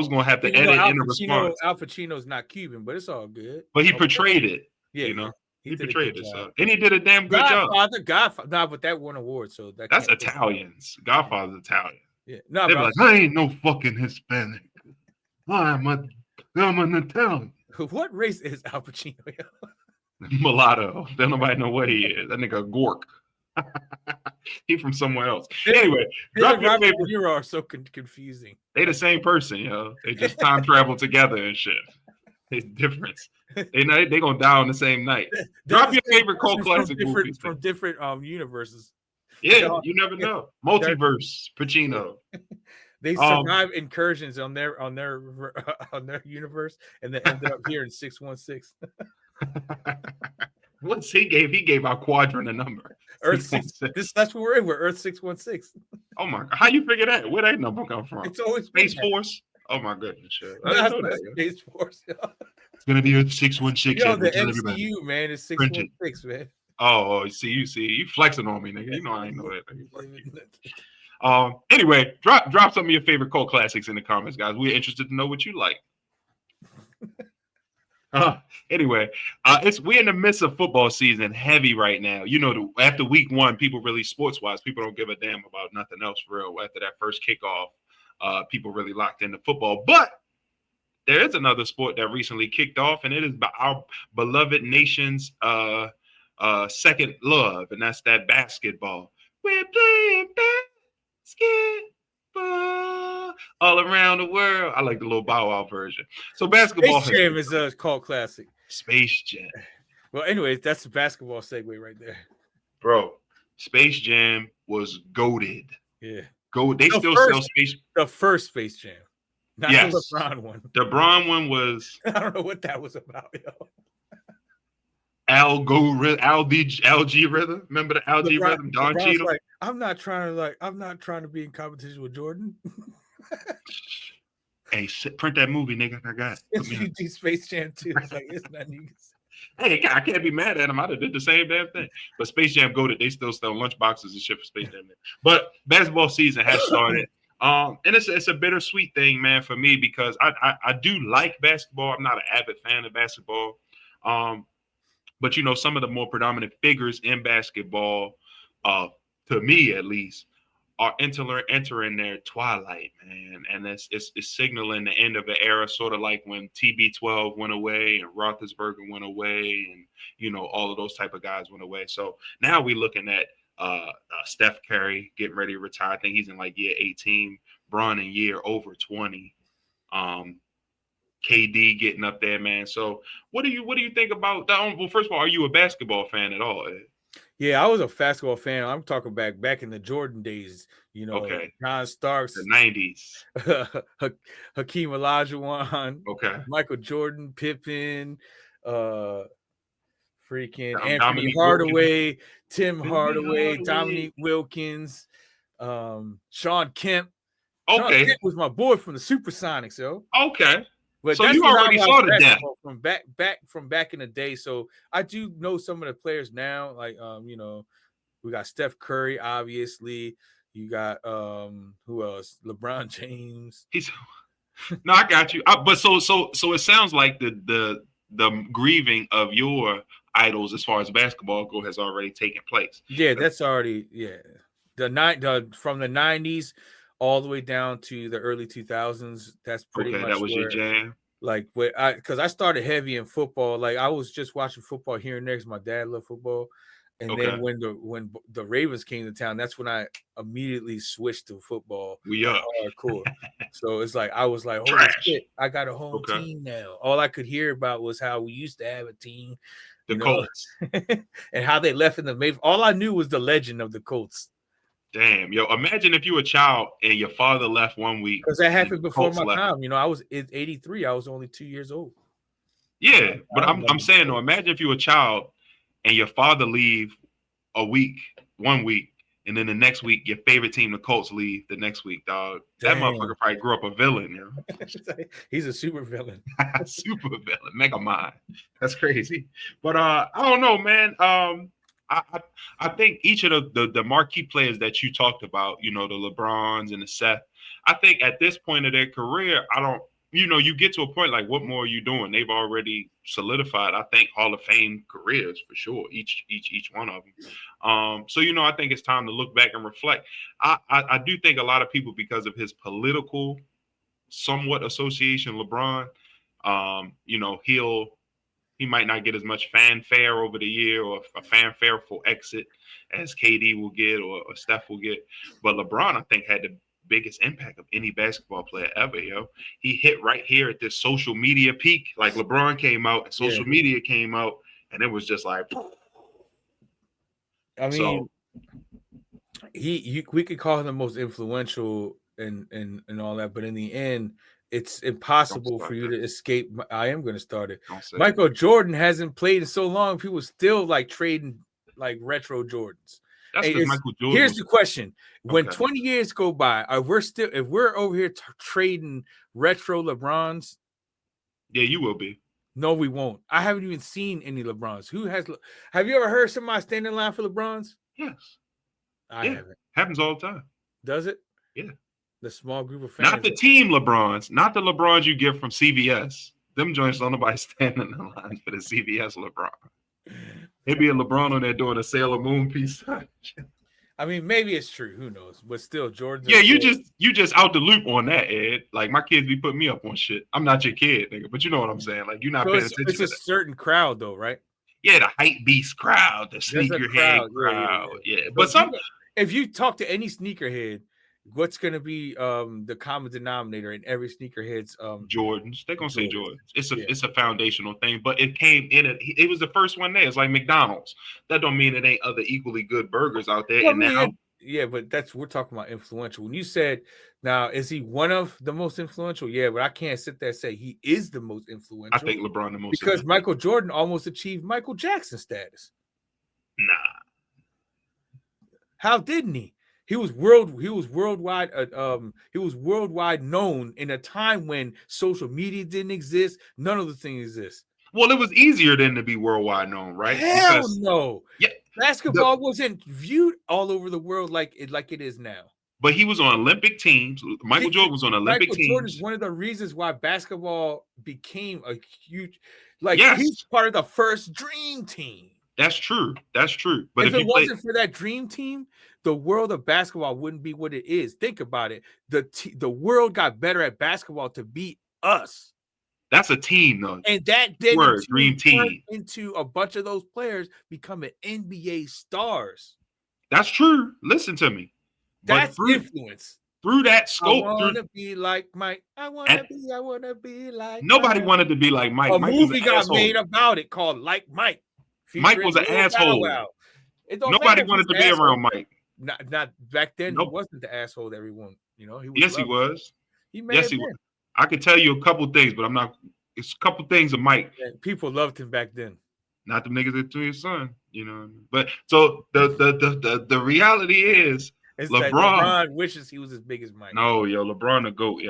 gonna have to edit in a response. Al Pacino's not Cuban, but it's all good. But he portrayed it. Yeah, you know. He portrayed it, so. And he did a damn good job. Godfather. Nah, but that won awards, so that's Italians. Godfather's Italian. Yeah, no, they're like, I ain't no fucking Hispanic. I'm an Italian. What race is Al Pacino? Mulatto. Don't nobody know what he is. That nigga Gork. He from somewhere else. Anyway, drop your favorite. You are so confusing. They the same person, yo. They just time travel together and shit. It's difference. They gonna die on the same night. Drop your favorite cult classic movies from different universes. Yeah, you never know. Multiverse, Pacino. They survived incursions on their universe, and then ended up here in 616. What's he gave? He gave our quadrant a number. Earth 616. That's what we're in. We're Earth 616. Oh my god! How you figure that? Where that number come from? It's always Space Force. Oh my goodness! Shit. Space Force. It's gonna be Earth 616. Yo, the MCU man is 616, man. Oh, see you flexing on me, nigga. You know I ain't know that. Anyway, drop some of your favorite cult classics in the comments, guys. We're interested to know what you like. Anyway, we're in the midst of football season, heavy right now. You know, after week 1, people really sports-wise, people don't give a damn about nothing else for real. After that first kickoff, people really locked into football. But there is another sport that recently kicked off, and it is our beloved nation's second love, and that's that basketball. We're playing basketball all around the world. I like the little Bow Wow version. So basketball Space Jam is a cult classic. Space Jam. Well, anyways, that's the basketball segue right there. Bro, Space Jam was goated. Yeah. They still sell Space. The first Space Jam. Not the LeBron one. The LeBron one was. I don't know what that was about, yo. LG rhythm. Remember the LG rhythm? Don Cheadle. Like, I'm not trying to be in competition with Jordan. Hey, print that movie, nigga. I got it. It's Space Jam 2. It's like, it's not niggas. Hey, I can't be mad at him. I'd have did the same damn thing. But Space Jam goated. They still sell lunch boxes and shit for Space Jam. But basketball season has started. And it's a bittersweet thing, man, for me, because I do like basketball. I'm not an avid fan of basketball. But, you know, some of the more predominant figures in basketball, to me at least, are entering their twilight, man. And it's signaling the end of an era, sort of like when TB12 went away and Roethlisberger went away and, you know, all of those type of guys went away. So now we're looking at Steph Curry getting ready to retire. I think he's in like year 18. Bron in year over 20. KD getting up there, man. So what do you think about that? Well, first of all, are you a basketball fan at all, Ed? Yeah, I was a basketball fan. I'm talking back in the Jordan days, you know, John Starks, the 90s, Hakeem Olajuwon, Michael Jordan, Pippen, freaking Anthony Hardaway, Tim Hardaway, Dominique Wilkins, Sean Kemp. Sean Kemp was my boy from the Supersonics, yo. Okay. But so you already saw the death from back in the day. So I do know some of the players now. Like you know, we got Steph Curry, obviously. You got who else? LeBron James. No, I got you. But so it sounds like the grieving of your idols as far as basketball go has already taken place. Yeah, that's already from the 90s. All the way down to the early 2000s. That's pretty much that was your jam. Like, because I started heavy in football. Like, I was just watching football here and there because my dad loved football. And then when the Ravens came to town, that's when I immediately switched to football. Hardcore. So it's like I was like, holy shit, I got a home team now. All I could hear about was how we used to have a team, the Colts, and how they left in the Mayfield. All I knew was the legend of the Colts. Damn, yo! Imagine if you were a child and your father left one week. Because that happened before my time. You know, I was in '83. I was only 2 years old. Yeah, but I'm saying though, imagine if you were a child and your father leave 1 week, and then the next week your favorite team, the Colts, leave the next week, dog. Damn. That motherfucker probably grew up a villain, you know. He's a super villain. Super villain, mega mind. That's crazy. But I don't know, man. I think each of the marquee players that you talked about, you know, the LeBrons and the Seth, I think at this point of their career, you get to a point like, what more are you doing? They've already solidified, I think, Hall of Fame careers for sure, each one of them. So, you know, I think it's time to look back and reflect. I do think a lot of people, because of his political somewhat association, LeBron, you know, he might not get as much fanfare over the year or a fanfareful exit as KD will get or Steph will get. But LeBron, I think, had the biggest impact of any basketball player ever, yo. He hit right here at this social media peak. Like, LeBron came out and social media came out, and it was just like, I mean, we could call him the most influential and all that, but in the end, it's impossible for you to escape. I am going to start it. Michael Jordan hasn't played in so long. People still like trading like retro Jordans. That's Michael Jordan. Here's the question: when 20 years go by, if we're over here trading retro LeBrons? Yeah, you will be. No, we won't. I haven't even seen any LeBrons. Have you ever heard somebody stand in line for LeBrons? Yes. I haven't. Happens all the time. Does it? Yeah. The small group of fans. Not the team LeBrons, not the LeBrons you get from CVS. Them joints, don't nobody standing in the line for the CVS LeBron. Maybe a LeBron on there doing a Sailor Moon piece. I mean, maybe it's true. Who knows? But still, Jordan. Yeah, you just out the loop on that, Ed. Like, my kids be putting me up on shit. I'm not your kid, nigga, but you know what I'm saying. Like, you're not paying attention. It's a certain crowd, though, right? Yeah, the hype beast crowd, the sneakerhead crowd. Yeah. But if you talk to any sneakerhead, what's going to be the common denominator in every sneakerhead's Jordans. They're gonna say Jordans? Jordans. It's a foundational thing, but it came in it was the first one there. It's like McDonald's. That don't mean it ain't other equally good burgers out there. Well, And now, yeah, but we're talking about influential. When you said, now is he one of the most influential? Yeah, but I can't sit there and say he is the most influential. I think LeBron the most because influential. Michael Jordan almost achieved Michael Jackson status. Nah. How didn't he? He was worldwide. He was worldwide known in a time when social media didn't exist. None of the things exist. Well, it was easier then to be worldwide known, right? Hell no. Yeah. Basketball wasn't viewed all over the world like it is now. But he was on Olympic teams. Michael Jordan was on Olympic teams. Jordan is one of the reasons why basketball became a huge, he's part of the first dream team. That's true. That's true. But if it wasn't for that dream team, the world of basketball wouldn't be what it is. Think about it. The world got better at basketball to beat us. That's a team, though. And that then dream team into a bunch of those players becoming NBA stars. That's true. Listen to me. That's influence. Through that scope. I want to be like Mike. I want to be like nobody Mike. Wanted to be like Mike. A movie got made about it called Like Mike. Mike was an asshole. Nobody wanted to be around Mike. Not back then. He wasn't the asshole that everyone, he was. Yes, he was. He was. I can tell you a couple things, but I'm not. It's a couple things of Mike. Yeah, people loved him back then. Not the niggas that to his son, But so the reality is LeBron wishes he was as big as Mike. No, LeBron the GOAT,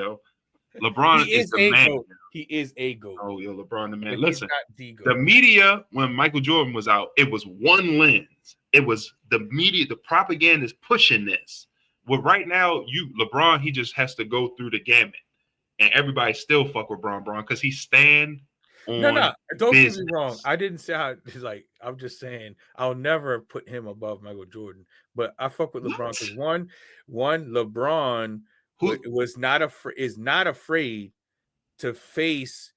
LeBron is the man. GOAT. He is a GOAT. Oh, LeBron the man. But listen, the media, when Michael Jordan was out, it was one lens. It was the media, the propaganda is pushing this. Well, right now, LeBron, he just has to go through the gamut. And everybody still fuck with Bron because he stand on don't business. get me wrong. I didn't say how I'm just saying I'll never put him above Michael Jordan. But I fuck with LeBron because one LeBron is not afraid to face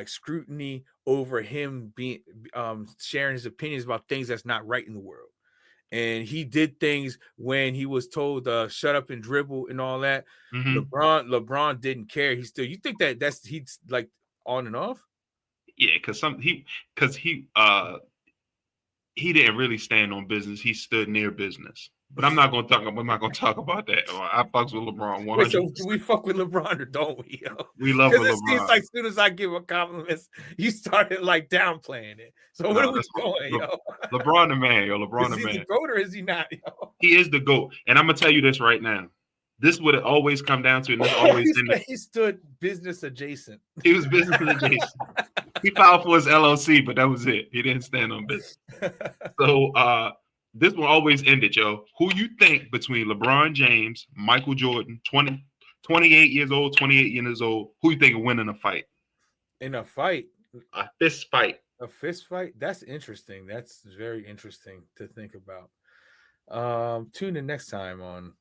scrutiny over him being sharing his opinions about things that's not right in the world. And he did things when he was told shut up and dribble and all that. Mm-hmm. LeBron didn't care. He still, you think that's he's like on and off? Yeah, because he didn't really stand on business. He stood near business. But we're not gonna talk about that. I fucks with LeBron 100%. So do we fuck with LeBron or don't we? We love LeBron. It seems like as soon as I give a compliment, you started downplaying it. So what are we doing, LeBron the man, LeBron the man. Is he the GOAT or is he not, He is the GOAT. And I'm gonna tell you this right now. This would always come down to, and this always he stood business adjacent. He was business adjacent. He filed for his LLC, but that was it. He didn't stand on business. So this will always end it, yo. Who you think between LeBron James, Michael Jordan, 28 years old, 28 years old, who you think will win in a fight? In a fight? A fist fight. A fist fight? That's interesting. That's very interesting to think about. Tune in next time on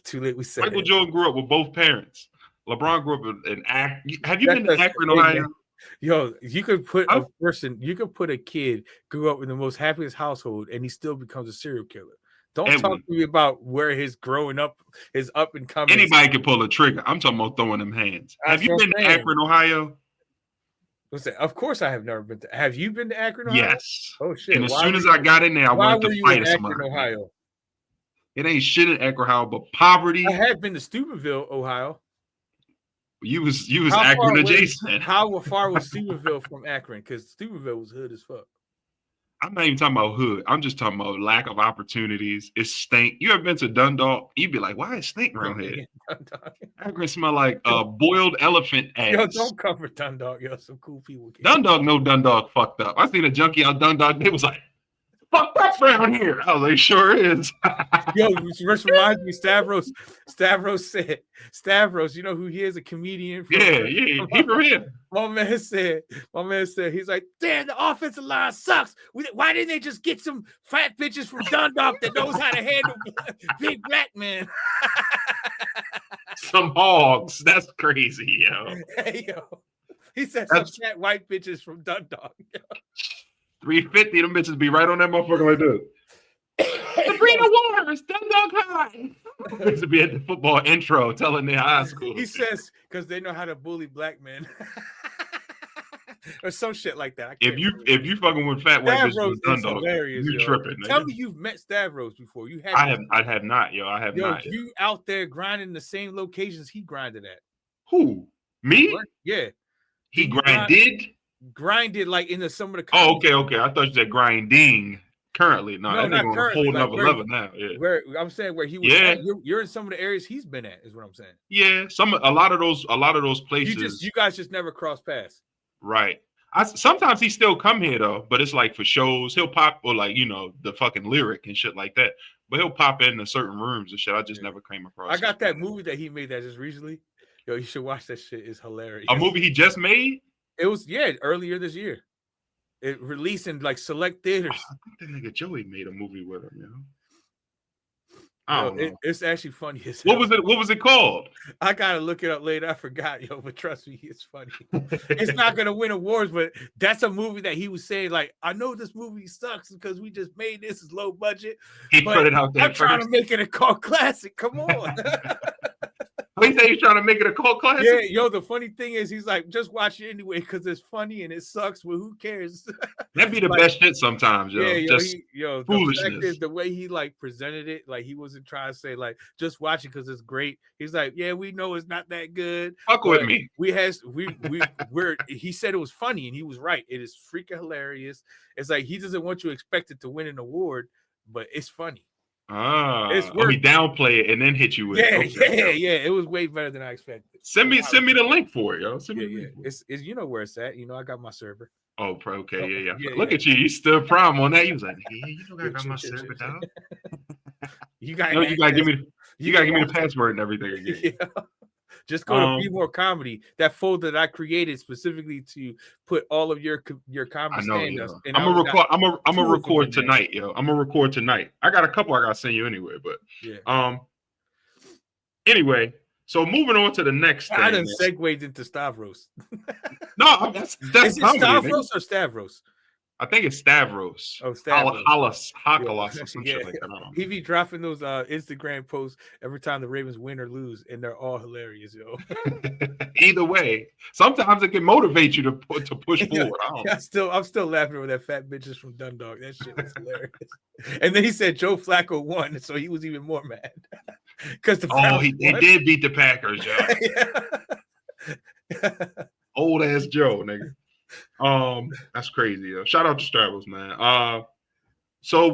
Too Late We Said Michael Jordan grew up with both parents. LeBron grew up in Akron. Have you been to Akron, Ohio? Yo, you could put a kid grew up in the most happiest household and he still becomes a serial killer. Don't talk to me about where his growing up, his up and coming. Anybody can pull a trigger. I'm talking about throwing them hands. Have you been to Akron, Ohio? What's that? Of course I have never been to. Have you been to Akron, Ohio? Yes. Oh shit. And as soon as I got in there, I wanted to fight somebody. Akron, Ohio? It ain't shit in Akron, Ohio, but poverty. I have been to Steubenville, Ohio. You was Akron adjacent. How far was Steubenville from Akron? Because Steubenville was hood as fuck. I'm not even talking about hood. I'm just talking about lack of opportunities. It stink. You ever been to Dundalk? You'd be like, why is stink around here? Akron smell like boiled elephant ass. Yo, don't cover Dundalk. Yo, some cool people. Dundalk fucked up. I seen a junkie out Dundalk. They was like, fucked up around here. I was like, sure is. Yo, which reminds me, Stavros said, you know who he is, a comedian. Yeah, he from here. My man said, he's like, damn, the offensive line sucks. Why didn't they just get some fat bitches from Dundalk that knows how to handle big black men? Some hogs. That's crazy, yo. Hey, yo. He said some fat white bitches from Dundalk. 350, them bitches be right on that motherfucker like this. Sabrina Waters, Dundalk High. We used to be at the football intro telling their high school. He says because they know how to bully black men. Or some shit like that. If you fucking with fat white bitches with Dundalk, you tripping. Tell me you've met Stavros before. You have. I have not, yo. I have not. You out there grinding the same locations he grinded at. Who? Me? Yeah. He grinded like in some of the. Oh, okay. I thought you said grinding. Currently, no, that nigga on a whole nother level now. Yeah, where I'm saying where he was. Yeah, you're in some of the areas he's been at. Is what I'm saying. Yeah, a lot of those places. You guys just never cross paths. Right. Sometimes he still come here though, but it's like for shows. He'll pop or like the fucking lyric and shit like that. But he'll pop into certain rooms and shit. I just never came across. I got that movie that he made that just recently. Yo, you should watch that shit. It's hilarious. A movie he just made? It was earlier this year. It released in like select theaters. I think that nigga Joey made a movie with him, I don't know. It's actually funny as hell. What was it called? I gotta look it up later. I forgot, but trust me, it's funny. It's not gonna win awards, but that's a movie that he was saying, like, I know this movie sucks because we just made this is low budget. He put it out there. I'm trying to make it a cult classic. Come on. He said he's trying to make it a cult classic. Yeah, the funny thing is he's like, just watch it anyway because it's funny and it sucks. Well, who cares? That'd be the best shit sometimes, yo. Yeah, just foolishness. The fact is, the way he like presented it, like he wasn't trying to say like just watch it because it's great. He's like, yeah, we know it's not that good. Fuck with me. He said it was funny and he was right. It is freaking hilarious. It's like he doesn't want you expected to win an award, but it's funny. He downplay it and then hit you with it. Yeah. It was way better than I expected. Send me the link for it, yo. It's you know where it's at. I got my server. Oh, okay, yeah. Look at you. You still prime on that. You was like, I got my server down. You gotta give me the password and everything again. Yeah. Just go to Be More Comedy, that folder that I created specifically to put all of your comedy stand-ups. I'm gonna record tonight, yo. I'm gonna record tonight. I got a couple I gotta send you anyway, but anyway, so moving on to the next thing. I done segued into Stavros. No, that's is it Stavros or Stavros? I think it's Stavros. Oh, Stavros. Hakalos or some shit like that. He be dropping those Instagram posts every time the Ravens win or lose, and they're all hilarious, yo. Either way, sometimes it can motivate you to push forward. I'm still laughing over that fat bitches from Dundalk. That shit was hilarious. And then he said Joe Flacco won, so he was even more mad because he did beat the Packers, yo. Old ass Joe, nigga. That's crazy. Shout out to Stavros, man. So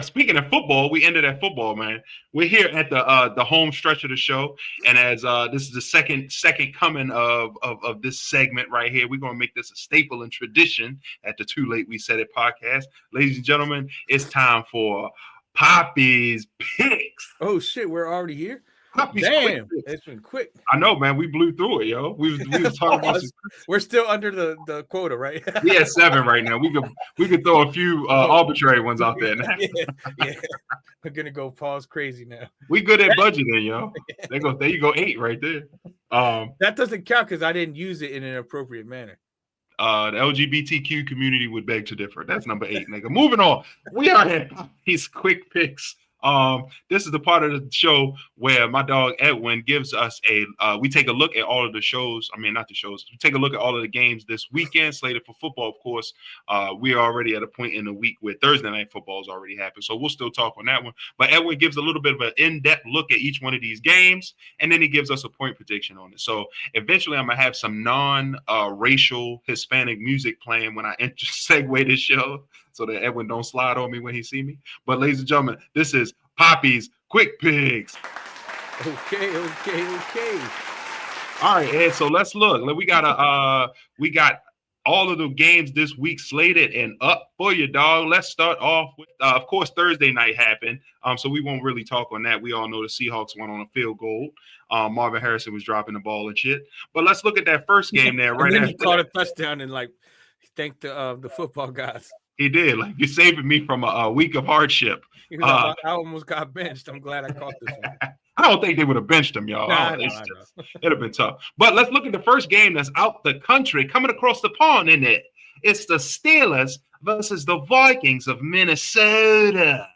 speaking of football, we ended at football, man. We're here at the home stretch of the show, and as this is the second coming of this segment right here, we're gonna make this a staple and tradition at the Too Late We Said It podcast. Ladies and gentlemen, it's time for Papi's picks. Oh shit, we're already here. Damn, it's been quick. I know, man. We blew through it, yo. We was talking about. We're still under the quota, right? We at 7 right now. We could throw a few arbitrary ones out there now. Yeah. We're gonna go pause crazy now. We good at budgeting, yo. There you go 8 right there. That doesn't count because I didn't use it in an appropriate manner. The LGBTQ community would beg to differ. That's number 8, nigga. Moving on. We are at these quick picks. This is the part of the show where my dog Edwin gives us we take a look at all of the shows. I mean, not the shows. We take a look at all of the games this weekend slated for football. Of course, we are already at a point in the week where Thursday night football has already happened, so we'll still talk on that one. But Edwin gives a little bit of an in-depth look at each one of these games, and then he gives us a point prediction on it. So eventually, I'm gonna have some non-racial Hispanic music playing when I segue this show, so that Edwin don't slide on me when he see me. But ladies and gentlemen, this is Papi's Quick Picks. Okay. All right, Ed. So let's look. We got all of the games this week slated and up for you, dog. Let's start off with, of course, Thursday night happened. So we won't really talk on that. We all know the Seahawks went on a field goal. Marvin Harrison was dropping the ball and shit. But let's look at that first game there. Right and then after he caught a touchdown and thanked the football guys. He did. Like, you're saving me from a week of hardship. I almost got benched. I'm glad I caught this one. I don't think they would have benched him, y'all. It'd have been tough. But let's look at the first game that's out the country, coming across the pond in it. It's the Steelers versus the Vikings of Minnesota.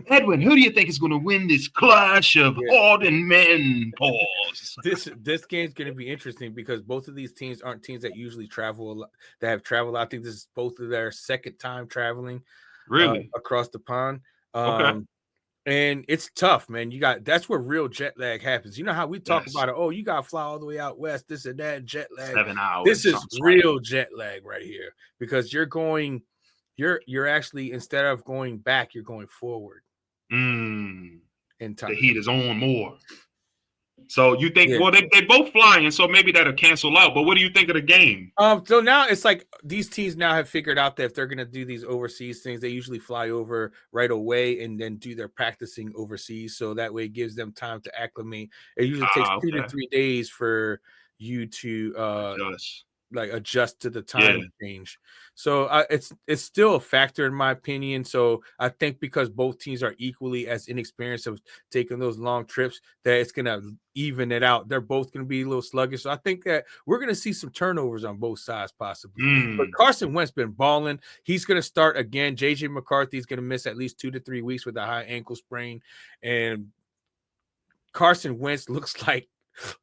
Edwin, who do you think is going to win this clash of hardened men? Pause. This game's going to be interesting because both of these teams aren't teams that usually travel, that have traveled. I think this is both of their second time traveling across the pond. Okay. And it's tough, man. That's where real jet lag happens. You know how we talk about it. Oh, you got to fly all the way out west, this and that, jet lag. 7 hours. This is real jet lag right here because you're actually, instead of going back, you're going forward. In time. The heat is on more. So you think, well, they both flying, so maybe that'll cancel out. But what do you think of the game? So now it's like these teams now have figured out that if they're going to do these overseas things, they usually fly over right away and then do their practicing overseas. So that way it gives them time to acclimate. It usually takes 2 to 3 days for you to adjust to the time change. So it's still a factor in my opinion. So I think because both teams are equally as inexperienced of taking those long trips, that it's gonna even it out. They're both gonna be a little sluggish. So I think that we're gonna see some turnovers on both sides possibly. But Carson Wentz been balling. He's gonna start again. JJ McCarthy's gonna miss at least 2 to 3 weeks with a high ankle sprain, and Carson Wentz looks like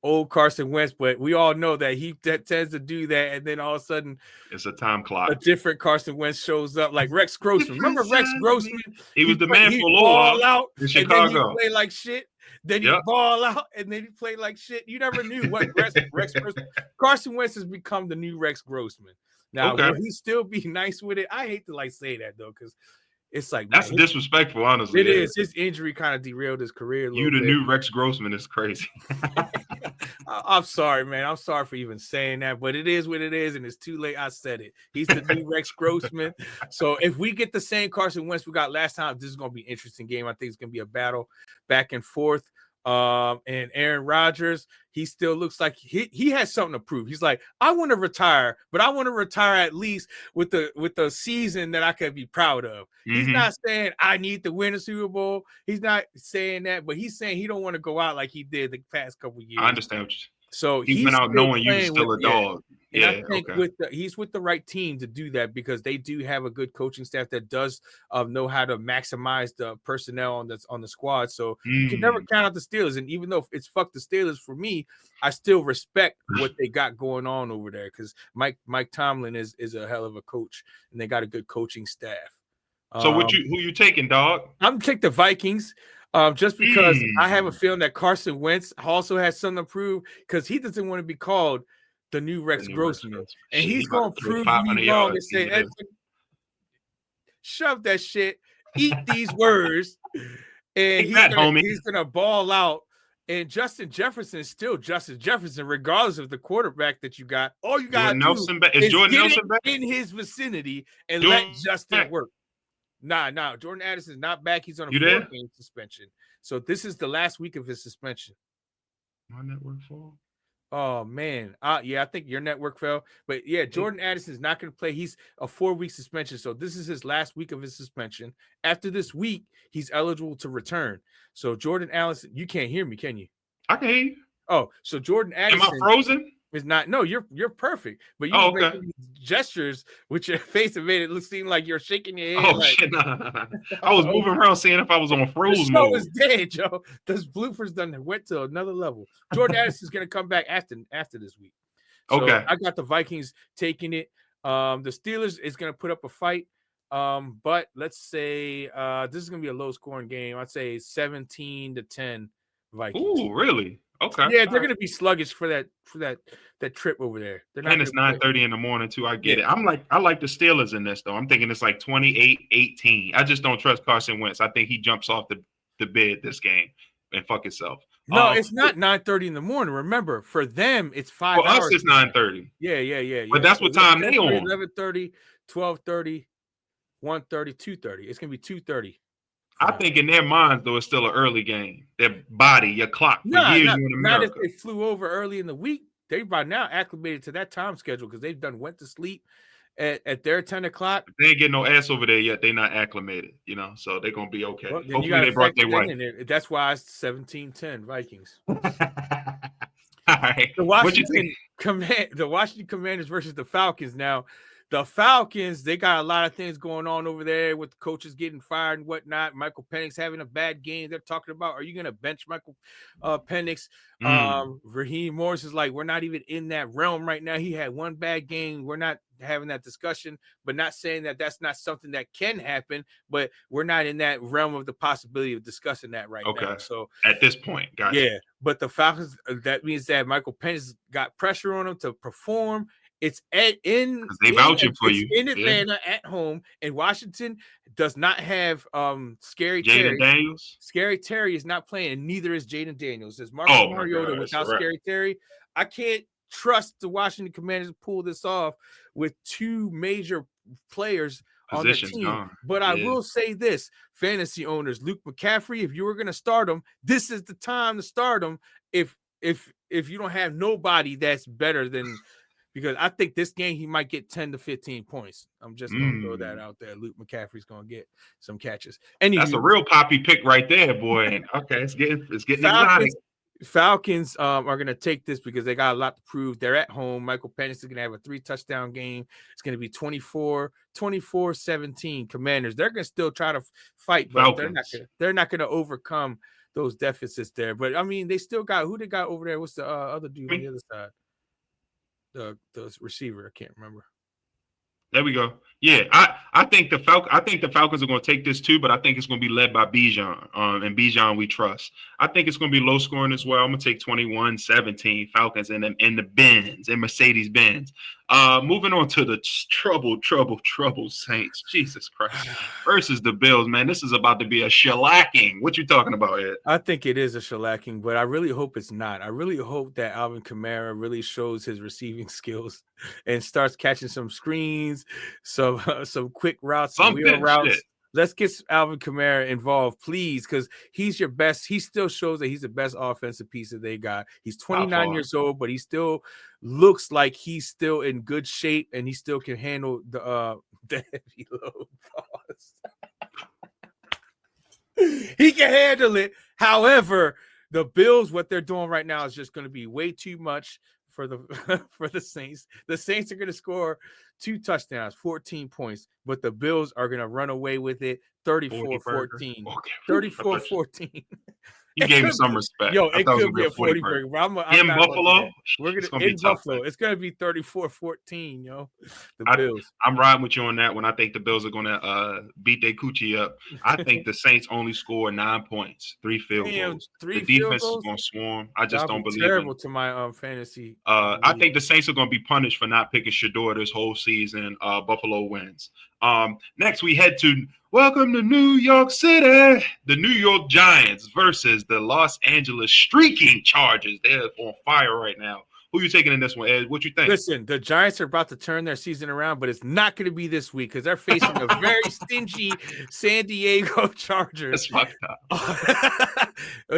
old Carson Wentz, but we all know that he tends to do that, and then all of a sudden it's a time clock. A different Carson Wentz shows up, like Rex Grossman. Remember Rex Grossman? He was the man for a little while out in Chicago. And then he play like shit. Then he ball out, and then he play like shit. You never knew what Rex Grossman. Carson Wentz has become the new Rex Grossman. Now, will he still be nice with it? I hate to say that though, because it's like that's disrespectful, honestly. It is. His injury kind of derailed his career. New Rex Grossman is crazy. I'm sorry, man. I'm sorry for even saying that, but it is what it is, and it's too late. I said it. He's the new Rex Grossman. So if we get the same Carson Wentz we got last time, this is going to be an interesting game. I think it's going to be a battle back and forth. And Aaron Rodgers, he still looks like he has something to prove. He's like, I want to retire, but I want to retire at least with the season that I can be proud of. He's not saying I need to win a Super Bowl. He's not saying that, but he's saying he don't want to go out like he did the past couple of years. I understand. So he's been out knowing you're still a dog. And I think he's with the right team to do that because they do have a good coaching staff that does know how to maximize the personnel on the squad. So you can never count out the Steelers. And even though it's fuck the Steelers for me, I still respect what they got going on over there because Mike Tomlin is a hell of a coach and they got a good coaching staff. So who you taking, dog? I'm taking the Vikings. Just because I have a feeling that Carson Wentz also has something to prove because he doesn't want to be called the new Rex Grossman. And he's going to prove me wrong and say, shove that shit, eat these words, and he's going to ball out. And Justin Jefferson is still Justin Jefferson, regardless of the quarterback that you got. All you got to do is get in his vicinity and let Justin work. Nah. Jordan Addison's not back. He's on a 4-game suspension. So this is the last week of his suspension. My network fall? Oh, man. Yeah, I think your network fell. But, yeah, Jordan Addison's not going to play. He's a 4-week suspension. So this is his last week of his suspension. After this week, he's eligible to return. So Jordan Addison, you can't hear me, can you? I can hear you. Oh, so Jordan Addison. Am I frozen? Is not. No, you're perfect. But you making gestures with your face and made it seem like you're shaking your head. Oh shit! Nah. I was moving around seeing if I was on froze mode. The show is dead, Joe. Those bloopers went to another level. Jordan Addison's gonna come back after this week. So okay. I got the Vikings taking it. The Steelers is gonna put up a fight. But let's say this is gonna be a low scoring game. I'd say 17-10 Vikings. Ooh, really? Okay. Yeah, they're gonna be sluggish for that trip over there. And it's 9:30 in the morning too. I get it. I like the Steelers in this though. I'm thinking it's like 28-18. I just don't trust Carson Wentz. I think he jumps off the bed this game and fuck himself. No, it's not 9:30 in the morning. Remember, for them, it's 5 hours. For us, it's 9:30. Yeah. But that's what time they on. 11:30, 12:30, 1:30, 2:30. It's gonna be 2:30. I think in their minds, though, it's still an early game. Their body, your clock, for years in America. Not if they flew over early in the week. They by now acclimated to that time schedule because they've went to sleep at their 10 o'clock. They ain't getting no ass over there yet. They're not acclimated, so they're going to be okay. Well, hopefully they brought their wife. That's why it's 17-10 Vikings. All right. The Washington Commanders versus the Falcons now. The Falcons, they got a lot of things going on over there with the coaches getting fired and whatnot. Michael Penix having a bad game. They're talking about, are you going to bench Michael Penix? Raheem Morris is like, we're not even in that realm right now. He had one bad game. We're not having that discussion, but not saying that that's not something that can happen, but we're not in that realm of the possibility of discussing that right now. So at this point, gotcha. Yeah, but the Falcons, that means that Michael Penix got pressure on him to perform. It's in vouching for you in Atlanta at home, and Washington does not have Scary Jaden Terry. Daniels. Scary Terry is not playing, and neither is Jaden Daniels. There's Marcus Mariota without Scary Terry. I can't trust the Washington Commanders to pull this off with two major players on the team. Gone. But I will say this, fantasy owners, Luke McCaffrey, if you were going to start him, this is the time to start him. If you don't have nobody that's better than, because I think this game he might get 10 to 15 points. I'm just going to throw that out there. Luke McCaffrey's going to get some catches. That's a real Papi pick right there, boy. Okay, it's getting exotic. Falcons are going to take this because they got a lot to prove. They're at home. Michael Penix is going to have a 3-touchdown game. It's going to be 24-17 Commanders. They're going to still try to fight, but Falcons. they're not going to overcome those deficits there. But I mean, they still got, who they got over there? What's the other dude on the other side? The receiver, I can't remember. There we go. Yeah, I think the Falcons are going to take this too, but I think it's going to be led by Bijan. And Bijan we trust. I think it's going to be low scoring as well. I'm going to take 21-17 Falcons in the Benz, in Mercedes-Benz. Moving on to the trouble Saints. Jesus Christ. Versus the Bills, man. This is about to be a shellacking. What you talking about, Ed? I think it is a shellacking, but I really hope it's not. I really hope that Alvin Kamara really shows his receiving skills and starts catching some screens, some quick routes, some wheel routes. Shit. Let's get Alvin Kamara involved, please, because he's your best. He still shows that he's the best offensive piece that they got. He's 29 years old, but he still looks like he's still in good shape, and he still can handle the heavy load. He can handle it. However, the Bills, what they're doing right now is just going to be way too much for the Saints. The Saints are going to score 2 touchdowns, 14 points, but the Bills are going to run away with it 34-14. 34-14. You gave him some respect. It could be a 40 burger. In Buffalo? We're going to in Buffalo. It's going to be 34-14, The Bills. I'm riding with you on that one. I think the Bills are going to beat their coochie up. I think the Saints only score 9 points, 3 field goals. The defense is going to swarm. I just don't believe it. Terrible to my fantasy. I think the Saints are going to be punished for not picking Shador this whole season. Buffalo wins. Next, we head to welcome to New York City. The New York Giants versus the Los Angeles streaking Chargers. They're on fire right now. Who you taking in this one, Ed? What you think? Listen, the Giants are about to turn their season around, but it's not going to be this week because they're facing a very stingy San Diego Chargers. That's fucked up.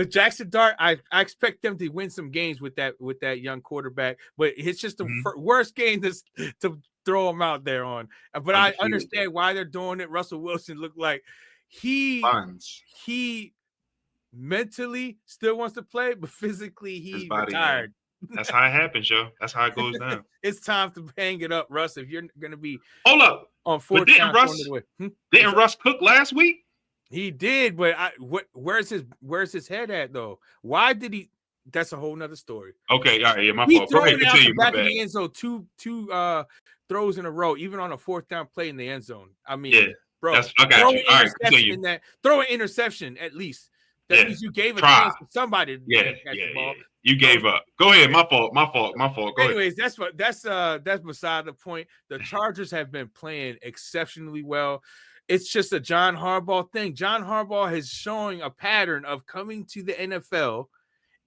Jackson Dart, I expect them to win some games with that young quarterback, but it's just the worst game to throw them out there on. But I understand why they're doing it. Russell Wilson looked like he mentally still wants to play, but physically he retired. That's how it happens, yo. That's how it goes down. It's time to hang it up, Russ. If you're going to be on 4 didn't Russ cook last week? He did, but where's his head at though? Why did he? That's a whole nother story. Okay, all right, yeah, my fault. Go ahead, continue. Back in the end zone, two throws in a row, even on a 4th down play in the end zone. I mean, bro, I got you. All right, continue. Throw an interception at least. That means you gave a chance to somebody to catch the ball. You gave up. Go ahead. My fault. Go Anyways, ahead. that's beside the point. The Chargers have been playing exceptionally well. It's just a John Harbaugh thing. John Harbaugh is showing a pattern of coming to the NFL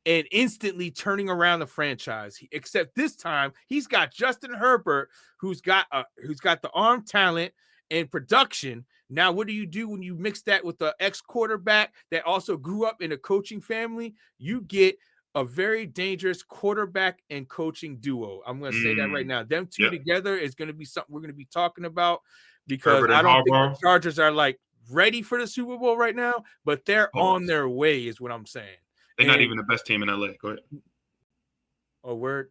and instantly turning around the franchise. Except this time, he's got Justin Herbert, who's got the arm talent and production. Now, what do you do when you mix that with the ex-quarterback that also grew up in a coaching family? You get a very dangerous quarterback and coaching duo. I'm going to say that right now. Them two together is going to be something we're going to be talking about because I don't think the Chargers are like ready for the Super Bowl right now, but they're on their way is what I'm saying. They're not even the best team in LA. Go ahead. Oh, word.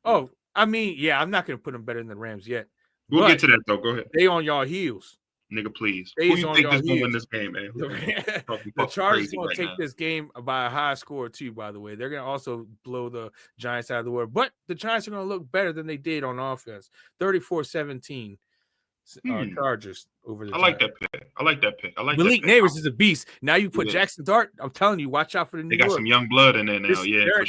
Oh, I mean, yeah, I'm not going to put them better than the Rams yet. We'll get to that though. Go ahead. They on y'all heels. Nigga, please. They Who is you on think y'all is gonna win heels. this game, man? The Chargers gonna take this game by a high score too. By the way, they're gonna also blow the Giants out of the water, but the Giants are gonna look better than they did on offense. 34-17. Chargers over the Giants. I like that pick. Malik Neighbors is a beast. Now you put Jackson Dart. I'm telling you, watch out for the New York. They got some young blood in there now.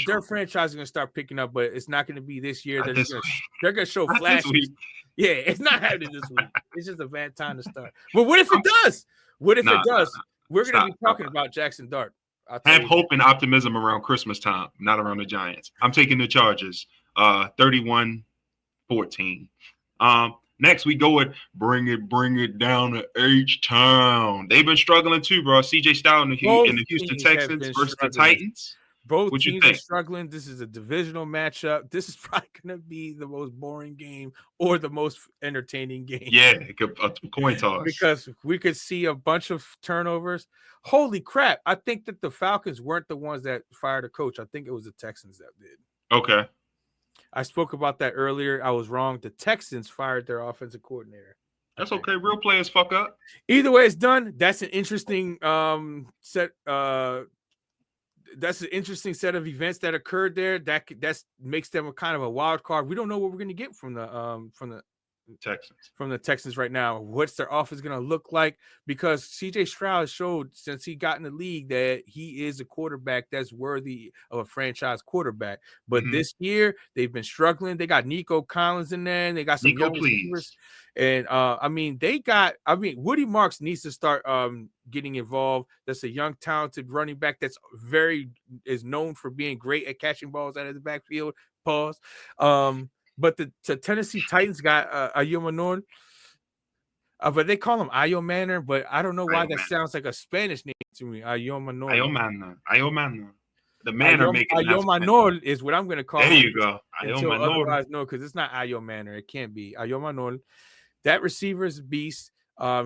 Their franchise is gonna start picking up, but it's not gonna be this year. They're gonna show flashes. Yeah, it's not happening this week. It's just a bad time to start. But what if it does? What if it does? We're gonna be talking about Jackson Dart. Have hope and optimism around Christmas time, not around the Giants. I'm taking the Chargers, 31-14. Next we go with bring it down to H-Town. They've been struggling too, bro. CJ Stroud and the Houston Texans versus the Titans. Both teams are struggling. This is a divisional matchup. This is probably going to be the most boring game or the most entertaining game. Yeah, a coin toss. Because we could see a bunch of turnovers. Holy crap. I think that the Falcons weren't the ones that fired a coach. I think it was the Texans that did. Okay. I spoke about that earlier. I was wrong. The Texans fired their offensive coordinator. That's okay. Real players fuck up. Either way, it's done. That's an interesting set. That's an interesting set of events that occurred there. That makes them a kind of a wild card. We don't know what we're going to get from the Texans right now. What's their offense going to look like? Because CJ Stroud showed since he got in the league that he is a quarterback that's worthy of a franchise quarterback. But this year they've been struggling. They got Nico Collins in there, and they got some young receivers. And Woody Marks needs to start getting involved. That's a young, talented running back that's is known for being great at catching balls out of the backfield. Pause. But the Tennessee Titans got Ayo Manor. But they call him Ayo Manor, but I don't know why that sounds like a Spanish name to me. Ayo Manor. Ayo Manor. The Manor make it Ayo Manor is what I'm going to call him. There you go. Until otherwise, no, because it's not Ayo Manor. It can't be. Ayo Manor. That receiver is a beast.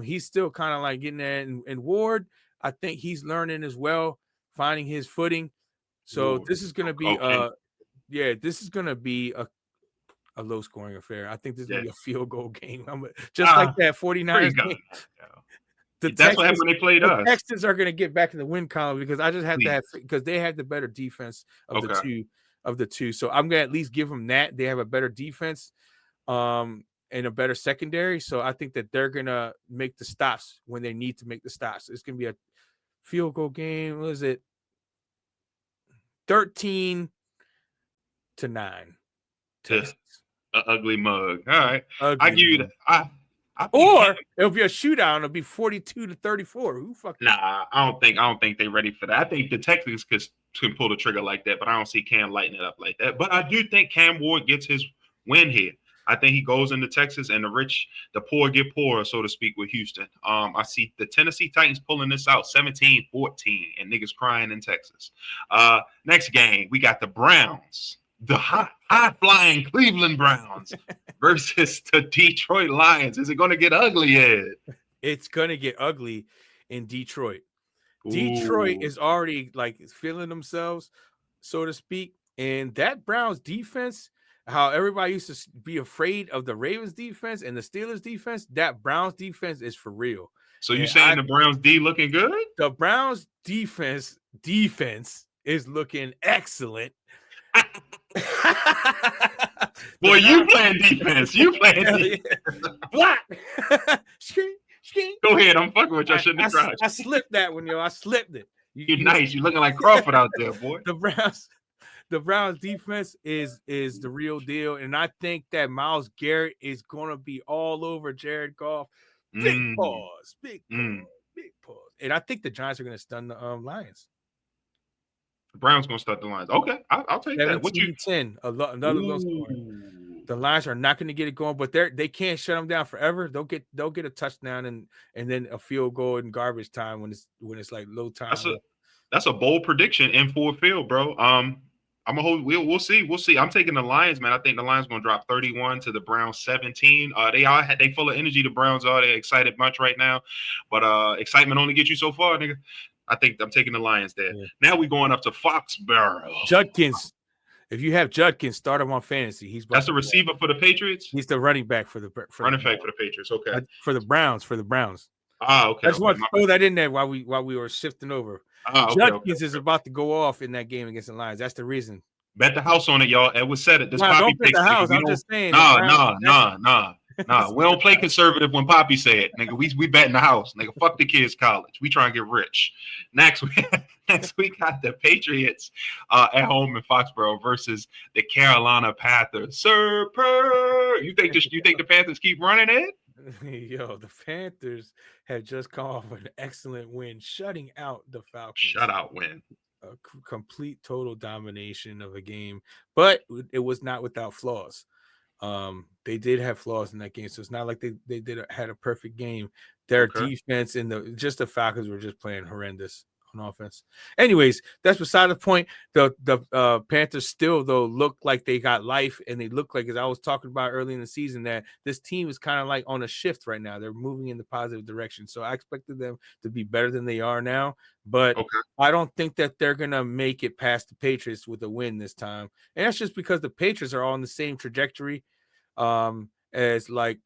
He's still kind of like getting there. And Ward, I think he's learning as well, finding his footing. So this is going to be this is going to be a low-scoring affair. I think this is going to be a field goal game. Just like that 49ers game. That's what happened when they played us. The Texans are going to get back in the win column because I just have to have because they have the better defense of the two. So I'm going to at least give them that. They have a better defense and a better secondary. So I think that they're going to make the stops when they need to make the stops. It's going to be a field goal game. What is it? 13-9. Texans. An ugly mug. All right. I give you that. Or it'll be a shootout. It'll be 42-34. Who fucking? Nah, I don't think they're ready for that. I think the Texans can pull the trigger like that, but I don't see Cam lighting it up like that. But I do think Cam Ward gets his win here. I think he goes into Texas, and the poor get poorer, so to speak, with Houston. I see the Tennessee Titans pulling this out 17-14, and niggas crying in Texas. Next game, we got the Browns. The high-flying Cleveland Browns versus the Detroit Lions. Is it going to get ugly, Ed? It's going to get ugly in Detroit. Ooh. Detroit is already like feeling themselves, so to speak. And that Browns defense, how everybody used to be afraid of the Ravens defense and the Steelers defense, that Browns defense is for real. So you saying the Browns D looking good? The Browns defense is looking excellent. Boy, you playing defense. You playing defense. Block. Go ahead. I'm fucking with you. I shouldn't have tried. I slipped that one, yo. I slipped it. You're nice. You're looking like Crawford out there, boy. The Browns defense is the real deal. And I think that Myles Garrett is going to be all over Jared Goff. Big pause. And I think the Giants are going to stun the Lions. The Browns gonna start the Lions. Okay, I'll take that. What you 10? Another low score. The Lions are not going to get it going, but they can't shut them down forever. They'll get a touchdown and then a field goal in garbage time when it's like low time. That's a bold prediction in full field, bro. We'll see. I'm taking the Lions, man. I think the Lions gonna drop 31 to the Browns 17. They full of energy. The Browns are. They're excited much right now, but excitement only gets you so far, nigga. I think I'm taking the Lions there. Yeah. Now we're going up to Foxborough. Judkins If you have Judkins, start him on fantasy. That's the receiver for the Patriots. He's the running back for the running back for the Patriots. Okay. For the Browns. Okay. I just want to throw that in there while we were shifting over. Judkins is about to go off in that game against the Lions. That's the reason. Bet the house on it, y'all. Edward said it. This Nah, Papi don't bet picks. the house. Nigga, I'm just saying. Nah. We don't play conservative when Papi said, nigga. We betting the house, nigga. Fuck the kids' college. We trying to get rich. Next we got the Patriots at home in Foxborough versus the Carolina Panthers. You think the Panthers keep running it? Yo, the Panthers have just come off an excellent win, shutting out the Falcons. Shutout win. A complete total domination of a game, but it was not without flaws. They did have flaws in that game, so it's not like they had a perfect game. Their defense and the Falcons were just playing horrendous on offense. Anyways, that's beside the point. The Panthers still though look like they got life, and they look like, as I was talking about early in the season, that this team is kind of like on a shift right now. They're moving in the positive direction. So I expected them to be better than they are now, but I don't think that they're gonna make it past the Patriots with a win this time. And that's just because the Patriots are on the same trajectory as like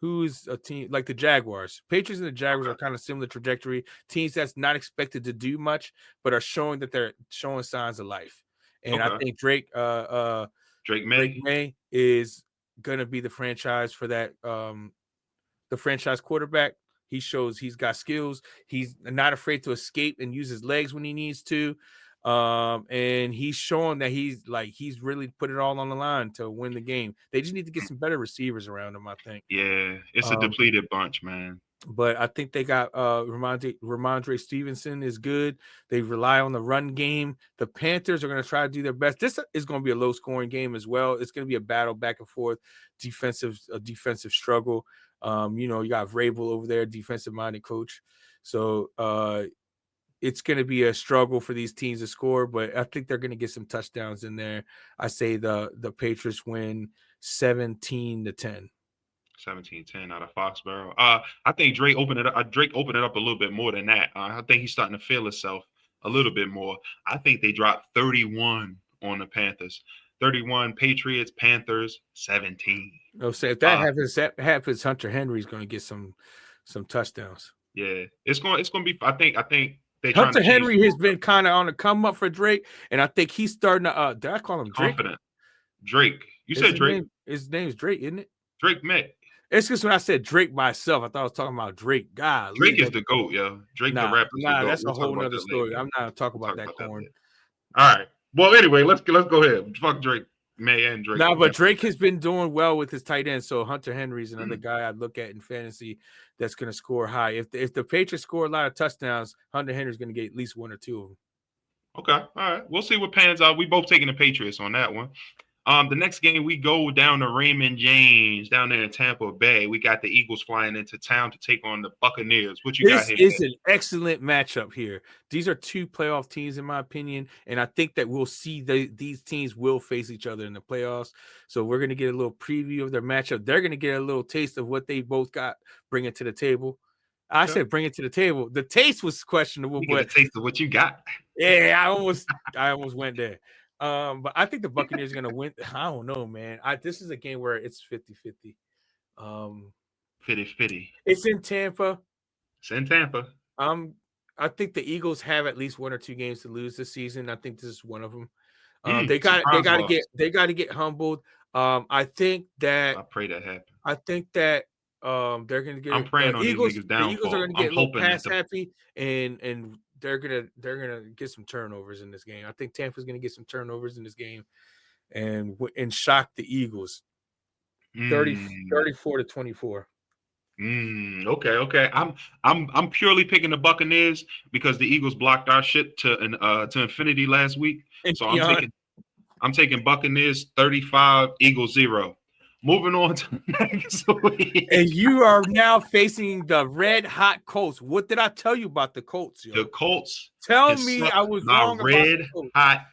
who's a team like the Jaguars. Patriots and the Jaguars are kind of similar trajectory. Teams that's not expected to do much, but are showing that they're showing signs of life. And I think Drake May is gonna be the franchise for that. The franchise quarterback. He shows he's got skills. He's not afraid to escape and use his legs when he needs to. And he's showing that he's really put it all on the line to win the game. They just need to get some better receivers around him, I think. Yeah, it's a depleted bunch, man. But I think they got Ramondre Stevenson is good. They rely on the run game. The Panthers are going to try to do their best. This is going to be a low-scoring game as well. It's going to be a battle back and forth, defensive struggle. You got Vrabel over there, defensive-minded coach. So it's going to be a struggle for these teams to score, but I think they're going to get some touchdowns in there. I say the Patriots win 17-10. 17-10 out of Foxborough. I think Drake opened it up. Drake opened it up a little bit more than that. I think he's starting to feel himself a little bit more. I think they dropped 31 on the Panthers. 31 Patriots, Panthers 17. Oh, so if that happens, Hunter Henry's going to get some touchdowns. Yeah, it's going to be. I think Hunter Henry has been kind of on the come up for Drake, and I think he's starting to. Did I call him Drake? Confident. Drake. You said Drake. His name's Drake, isn't it? Drake May. It's just when I said Drake myself, I thought I was talking about Drake. God, Drake is the GOAT, yo. Drake the rapper. Nah, that's a whole other story. I'm not talking about that corn. All right. Well, anyway, let's go ahead. Fuck Drake, May, and Drake. No, but Drake has been doing well with his tight end. So Hunter Henry's another guy I'd look at in fantasy that's going to score high. If the Patriots score a lot of touchdowns, Hunter Henry's going to get at least one or two of them. Okay. All right. We'll see what pans out. We both taking the Patriots on that one. The next game, we go down to Raymond James down there in Tampa Bay. We got the Eagles flying into town to take on the Buccaneers. What you got here? This is an excellent matchup here. These are two playoff teams, in my opinion, and I think that we'll see these teams will face each other in the playoffs. So we're going to get a little preview of their matchup. They're going to get a little taste of what they both got bringing to the table. I said bring it to the table. The taste was questionable, but a taste of what you got. Yeah, I almost went there. But I think the Buccaneers are going to win. I don't know, man. This is a game where it's 50-50. 50-50. It's in Tampa. I think the Eagles have at least one or two games to lose this season. I think this is one of them. They got to get humbled. I think that I pray that happens. I think that they're going to get. I'm praying on Eagles, these niggas downfall. The Eagles are going to get a little pass happy and they're gonna get some turnovers in this game. I think Tampa's gonna get some turnovers in this game and shock the Eagles. 34-24. Okay. I'm purely picking the Buccaneers because the Eagles blocked our shit to infinity last week. So I'm taking Buccaneers 35, Eagles 0. Moving on to next week. And you are now facing the red hot Colts. What did I tell you about the Colts, yo? The Colts. Tell me I was wrong about the Colts. Hot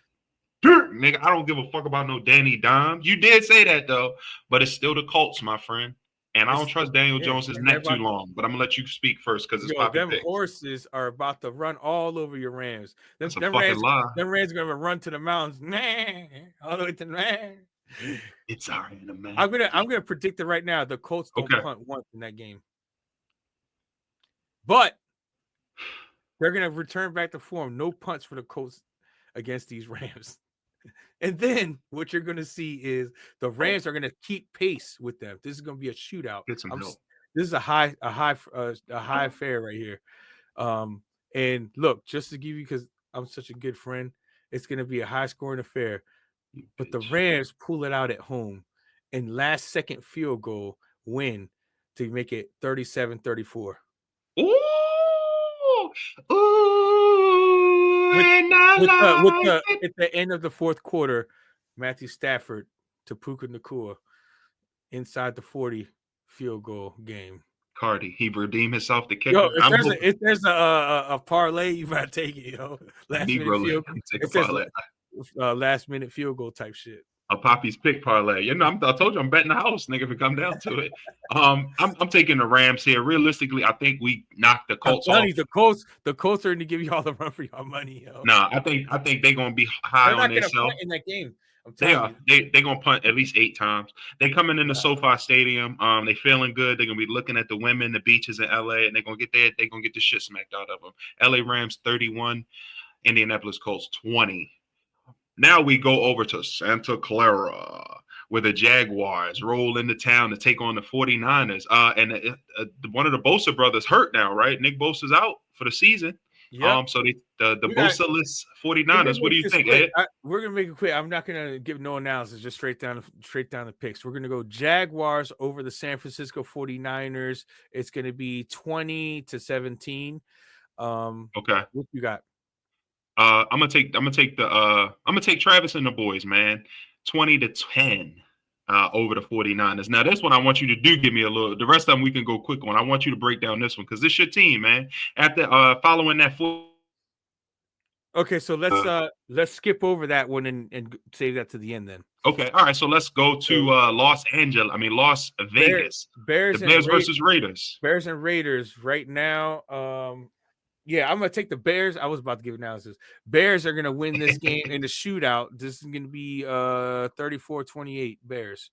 dirt, nigga. I don't give a fuck about no Danny Dimes. You did say that though, but it's still the Colts, my friend. And I don't trust Daniel Jones's neck too about, long, but I'm gonna let you speak first because it's yo, Papi them picks. horses are about to run all over your Rams. That's a fucking lie. Them Rams gonna run to the mountains, all the way to It's our enemy. I'm gonna predict it right now. The Colts don't Okay. punt once in that game, but they're gonna return back to form. No punts for the Colts against these Rams. And then what you're gonna see is the Rams are gonna keep pace with them. This is gonna be a shootout. Get some help. This is a high affair right here. And look, just to give you, because I'm such a good friend, it's gonna be a high scoring affair. But the Rams pull it out at home and last second field goal win to make it 37-34. Ooh, At the end of the fourth quarter, Matthew Stafford to Puka Nacua inside the 40 field goal game. Cardi, he redeemed himself. The kicker. Yo, if there's a parlay, you might take it, yo. Last minute field goal type shit. A Papi's pick parlay. You know, I told you I'm betting the house, nigga, if it come down to it. I'm taking the Rams here. Realistically, I think we knocked the Colts off. The Colts are going to give you all the run for your money, yo. Nah, I think they're gonna be high on themselves in that game. They're gonna punt at least 8 times. They coming in the SoFi Stadium. They feeling good. They're gonna be looking at the women, the beaches in LA, and they're gonna get the shit smacked out of them. LA Rams 31, Indianapolis Colts 20. Now we go over to Santa Clara, where the Jaguars roll into town to take on the 49ers. And one of the Bosa brothers hurt now, right? Nick Bosa's out for the season. Yep. So the Bosa-less 49ers. What do you think, Ed? We're gonna make it quick. I'm not gonna give no analysis, just straight down the picks. We're gonna go Jaguars over the San Francisco 49ers. It's gonna be 20-17. Okay. What you got? I'm gonna take Travis and the boys, man. 20-10 over the 49ers. Now, this one I want you to give me a little. The rest of them we can go quick on. I want you to break down this one because this is your team, man. After following that. Okay, so let's skip over that one and save that to the end then. Okay, all right. So let's go to Las Vegas. Bears versus Raiders. Bears and Raiders right now. Yeah, I'm gonna take the Bears. I was about to give analysis. Bears are gonna win this game in the shootout. This is gonna be 34-28 Bears.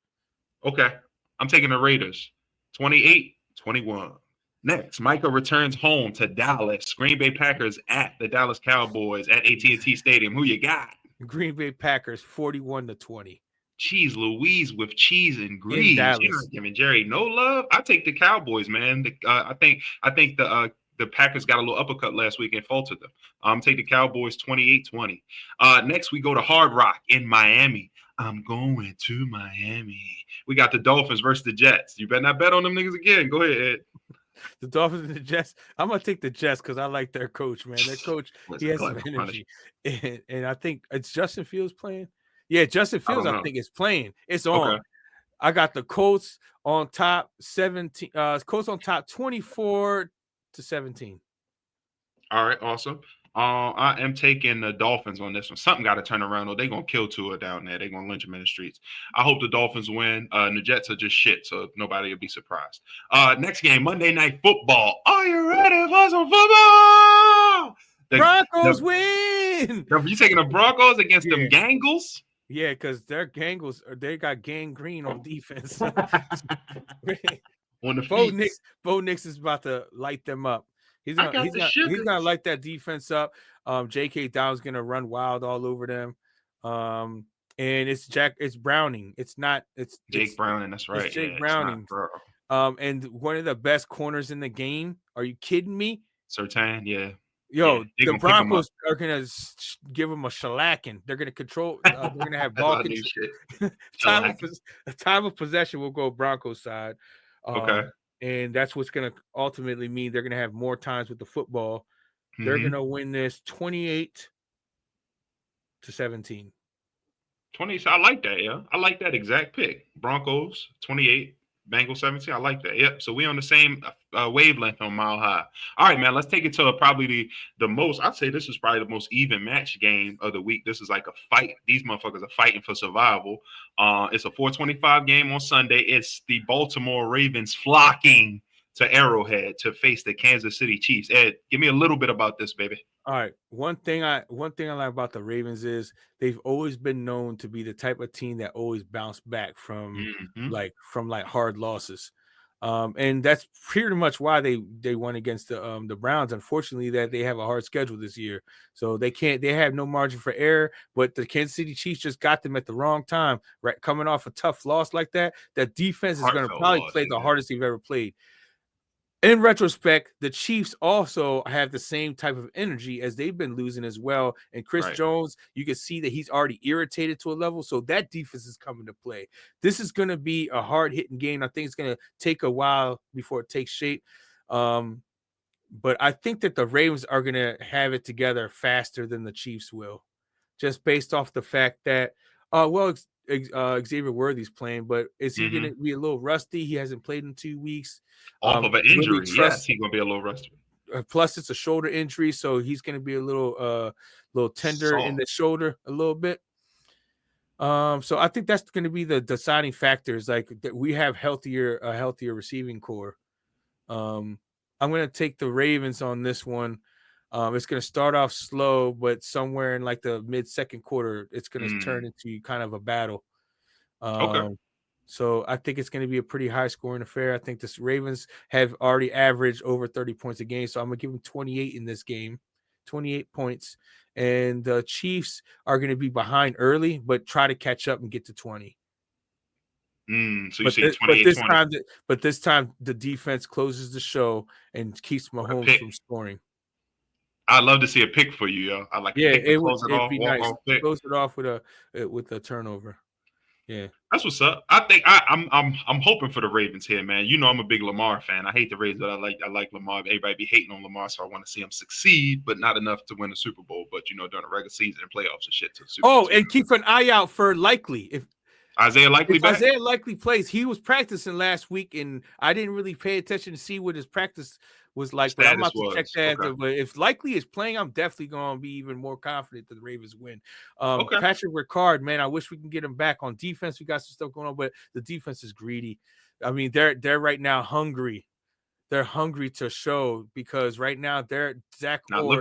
Okay, I'm taking the Raiders. 28-21. Next, Micah returns home to Dallas. Green Bay Packers at the Dallas Cowboys at AT&T Stadium. Who you got? Green Bay Packers 41-20. Cheese Louise with cheese and grease. You're not giving Jerry no love. I take the Cowboys, man. I think the Packers got a little uppercut last week and faltered them. Take the Cowboys 28-20. Next, we go to Hard Rock in Miami. I'm going to Miami. We got the Dolphins versus the Jets. You better not bet on them niggas again. Go ahead, Ed. The Dolphins and the Jets. I'm gonna take the Jets because I like their coach, man. Their coach, he has some energy, and I think it's Justin Fields playing. Yeah, Justin Fields, I think is playing. It's on. Okay. I got the Colts on top 17. Colts on top 24-17. All right, awesome. I am taking the Dolphins on this one. Something got to turn around, or they're going to kill Tua down there. They're going to lynch him in the streets. I hope the Dolphins win. The Jets are just shit, so nobody will be surprised. Next game, Monday Night Football. Are you ready for some football? Broncos win. You taking the Broncos against them Gangles? Yeah, because they're Gangles. They got gangrene on defense. Bo Nix is about to light them up. He's gonna light that defense up. J.K. Down's gonna run wild all over them. And it's Browning. It's Jake Browning. That's right. It's Jake Browning. And one of the best corners in the game. Are you kidding me? Surtain, yeah. Yo, the Broncos are gonna give them a shellacking. They're gonna control. They're gonna have ball control. Time of possession will go Broncos side. Okay. And that's what's going to ultimately mean they're going to have more times with the football. They're going to win this 28-17. 20. I like that. Yeah, I like that exact pick. Broncos 28, Bengals 17. I like that. Yep. So we on the same wavelength on Mile High. All right, man. Let's take it to probably the most. I'd say this is probably the most even match game of the week. This is like a fight. These motherfuckers are fighting for survival. It's a 425 game on Sunday. It's the Baltimore Ravens flocking to Arrowhead to face the Kansas City Chiefs. Ed, give me a little bit about this, baby. All right. One thing I like about the Ravens is they've always been known to be the type of team that always bounce back from hard losses. And that's pretty much why they won against the Browns. Unfortunately, that they have a hard schedule this year, so they have no margin for error. But the Kansas City Chiefs just got them at the wrong time, right? Coming off a tough loss like that, that defense is going to probably play the hardest they've ever played. In retrospect, the Chiefs also have the same type of energy as they've been losing as well. And Chris Jones, you can see that he's already irritated to a level. So that defense is coming to play. This is going to be a hard-hitting game. I think it's going to take a while before it takes shape. But I think that the Ravens are going to have it together faster than the Chiefs will, just based off the fact that, Xavier Worthy's playing, but is he going to be a little rusty? He hasn't played in 2 weeks. Off of an injury, yes, he's going to be a little rusty. Plus, it's a shoulder injury, so he's going to be a little tender in the shoulder a little bit. So I think that's going to be the deciding factors. Like that we have a healthier receiving core. I'm going to take the Ravens on this one. It's going to start off slow, but somewhere in like the mid-second quarter, it's going to turn into kind of a battle. So I think it's going to be a pretty high-scoring affair. I think the Ravens have already averaged over 30 points a game, so I'm going to give them 28 in this game, 28 points. And the Chiefs are going to be behind early, but try to catch up and get to 20. So you say 28-20. But this time the defense closes the show and keeps Mahomes from scoring. I'd love to see a pick for you, yo. I like it would be nice. Close it off with a turnover. Yeah, that's what's up. I think I'm hoping for the Ravens here, man. You know I'm a big Lamar fan. I hate the Ravens, but I like Lamar. Everybody be hating on Lamar, so I want to see him succeed, but not enough to win the Super Bowl. But during the regular season and playoffs and shit to the Super Bowl. And keep an eye out for Likely. If Isaiah Likely plays, he was practicing last week, and I didn't really pay attention to see what his practice was like. But I'm about to check that. Okay. But if Likely is playing, I'm definitely going to be even more confident that the Ravens win. Patrick Ricard, man, I wish we can get him back on defense. We got some stuff going on, but the defense is greedy. I mean, they're right now hungry. They're hungry to show because right now Zach Orr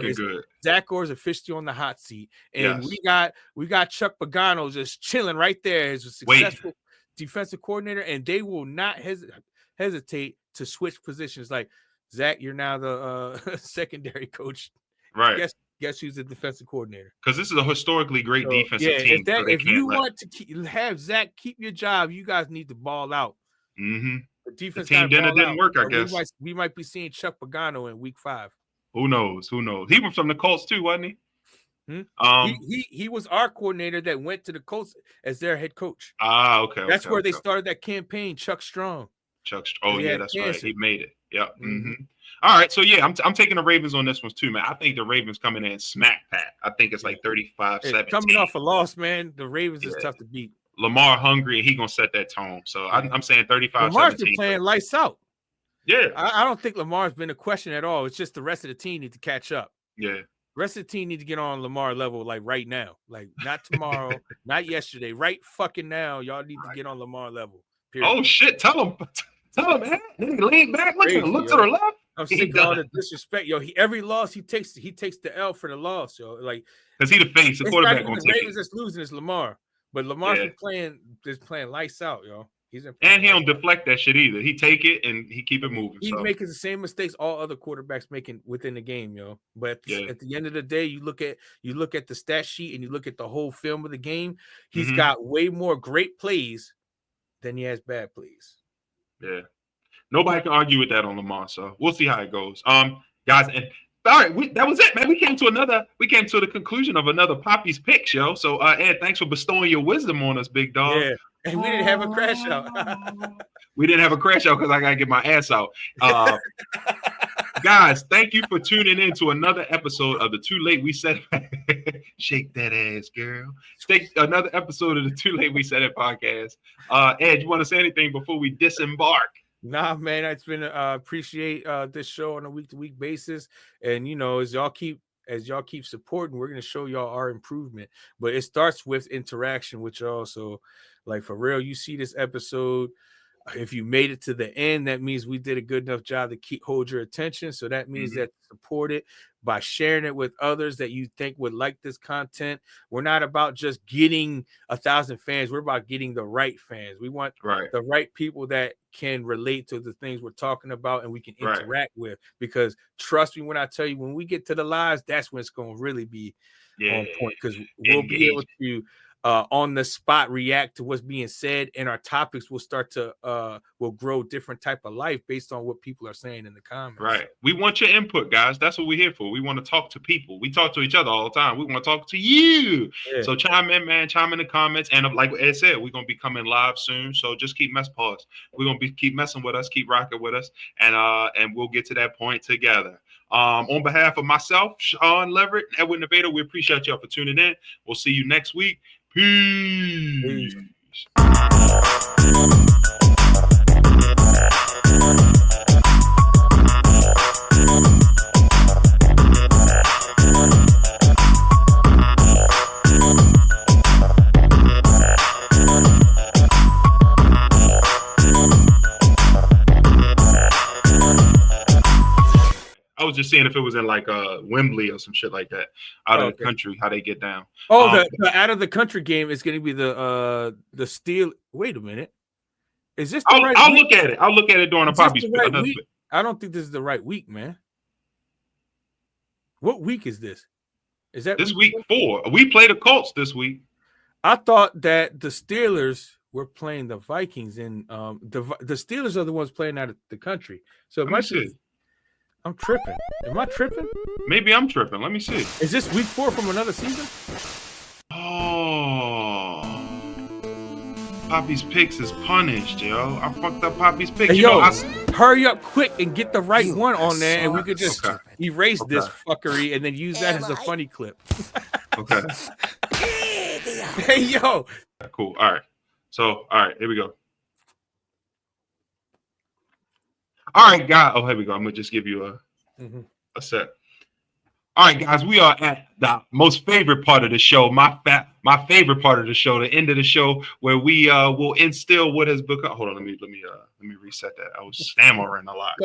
is officially on the hot seat, and we got Chuck Pagano just chilling right there as a successful defensive coordinator, and they will not hesitate to switch positions. Like Zach, you're now the secondary coach, right? Guess who's the defensive coordinator? Because this is a historically great defensive team. If you want to have Zach keep your job, you guys need to ball out. Mm-hmm. The defense team didn't work, I guess. We might be seeing Chuck Pagano in week 5. Who knows? He was from the Colts too, wasn't he? He was our coordinator that went to the Colts as their head coach. Okay. That's where they started that campaign, Chuck Strong. That's right. He made it. Yep. Mm-hmm. All right. So I'm taking the Ravens on this one too, man. I think the Ravens coming in smack pat. I think it's like 35-17. Coming off a loss, man, the Ravens is tough to beat. Lamar hungry, and he gonna set that tone. So I'm saying 35-17. Lamar's been playing lights out. Yeah, I don't think Lamar's been a question at all. It's just the rest of the team need to catch up. Yeah, the rest of the team need to get on Lamar level like right now, like not tomorrow, not yesterday, right fucking now. Y'all need to get on Lamar level. Period. Oh shit! Tell him, man. Lean back, look to the left. I'm sick of all the disrespect, yo. Every loss he takes the L for the loss, yo. Like because he the face, the quarterback gonna take it. The Ravens that's losing is Lamar. But Lamar's been playing lights out, yo. He don't deflect that shit either. He take it and he keep it moving. He's making the same mistakes all other quarterbacks making within the game, yo. But at the end of the day, you look at the stat sheet and you look at the whole film of the game. He's got way more great plays than he has bad plays. Yeah, nobody can argue with that on Lamar. So we'll see how it goes, guys. And all right, that was it, man. We came to the conclusion of another Papi's picks, yo. So, Ed, thanks for bestowing your wisdom on us, big dog. Yeah, and we didn't have a crash out. We didn't have a crash out because I gotta get my ass out. Guys, thank you for tuning in to another episode of the Too Late We Said It. Shake that ass, girl. Another episode of the Too Late We Said It podcast. Ed, you want to say anything before we disembark? Nah, man, it's been appreciate this show on a week-to-week basis, and as y'all keep supporting, we're gonna show y'all our improvement. But it starts with interaction with y'all. So, like for real, you see this episode. If you made it to the end, that means we did a good enough job to hold your attention. So that means that support it by sharing it with others that you think would like this content. We're not about just getting 1,000 fans. We're about getting the right fans. We want the right people that can relate to the things we're talking about and we can interact with. Because trust me when I tell you, when we get to the lives, that's when it's going to really be on point. Because we'll be able to on the spot react to what's being said, and our topics will start to will grow different type of life based on what people are saying in the comments. Right. We want your input, guys. That's what we're here for. We want to talk to people. We talk to each other all the time. We want to talk to you. Yeah. So chime in, man. Chime in the comments. And like Ed said, we're gonna be coming live soon. So just keep pause. We're gonna keep messing with us, keep rocking with us, and we'll get to that point together. On behalf of myself, Sean Leverett, Edwin Nevada, we appreciate y'all for tuning in. We'll see you next week. Peace. I was just seeing if it was in like Wembley or some shit like that, out of the country, how they get down. Oh, the out of the country game is going to be the Steel. Wait a minute, is this the right? I'll look at it. I'll look at it during a Papi. Right I don't think this is the right week, man. What week is this? Is that this week 4? We play the Colts this week. I thought that the Steelers were playing the Vikings, and the Steelers are the ones playing out of the country. So it might be. I'm tripping. Am I tripping? Maybe I'm tripping. Let me see. Is this week 4 from another season? Oh. Papi's picks is punished, yo. I fucked up Papi's picks. Hey, hurry up quick and get the right one on there, and we could just erase this fuckery and then use that as a funny clip. Okay. Hey, yo. Cool. All right. So, all right, here we go. All right, guys. Oh, here we go. I'm gonna just give you a set. All right, guys. We are at the most favorite part of the show. My favorite part of the show, the end of the show, where we will instill what has become. Hold on, let me reset that. I was stammering a lot.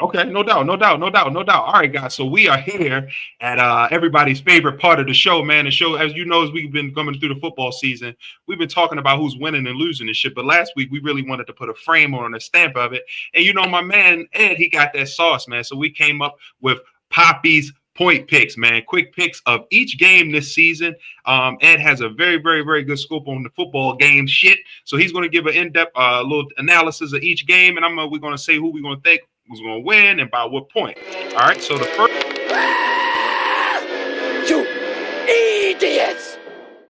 Okay, no doubt. All right, guys. So we are here at everybody's favorite part of the show, man. The show, as you know, as we've been coming through the football season, we've been talking about who's winning and losing and shit. But last week, we really wanted to put a frame on a stamp of it. And my man Ed, he got that sauce, man. So we came up with Papi's point picks, man. Quick picks of each game this season. Ed has a very, very, very good scope on the football game shit. So he's going to give an in-depth little analysis of each game, and we're going to say who we're going to think who's going to win and by what point. All right, so the first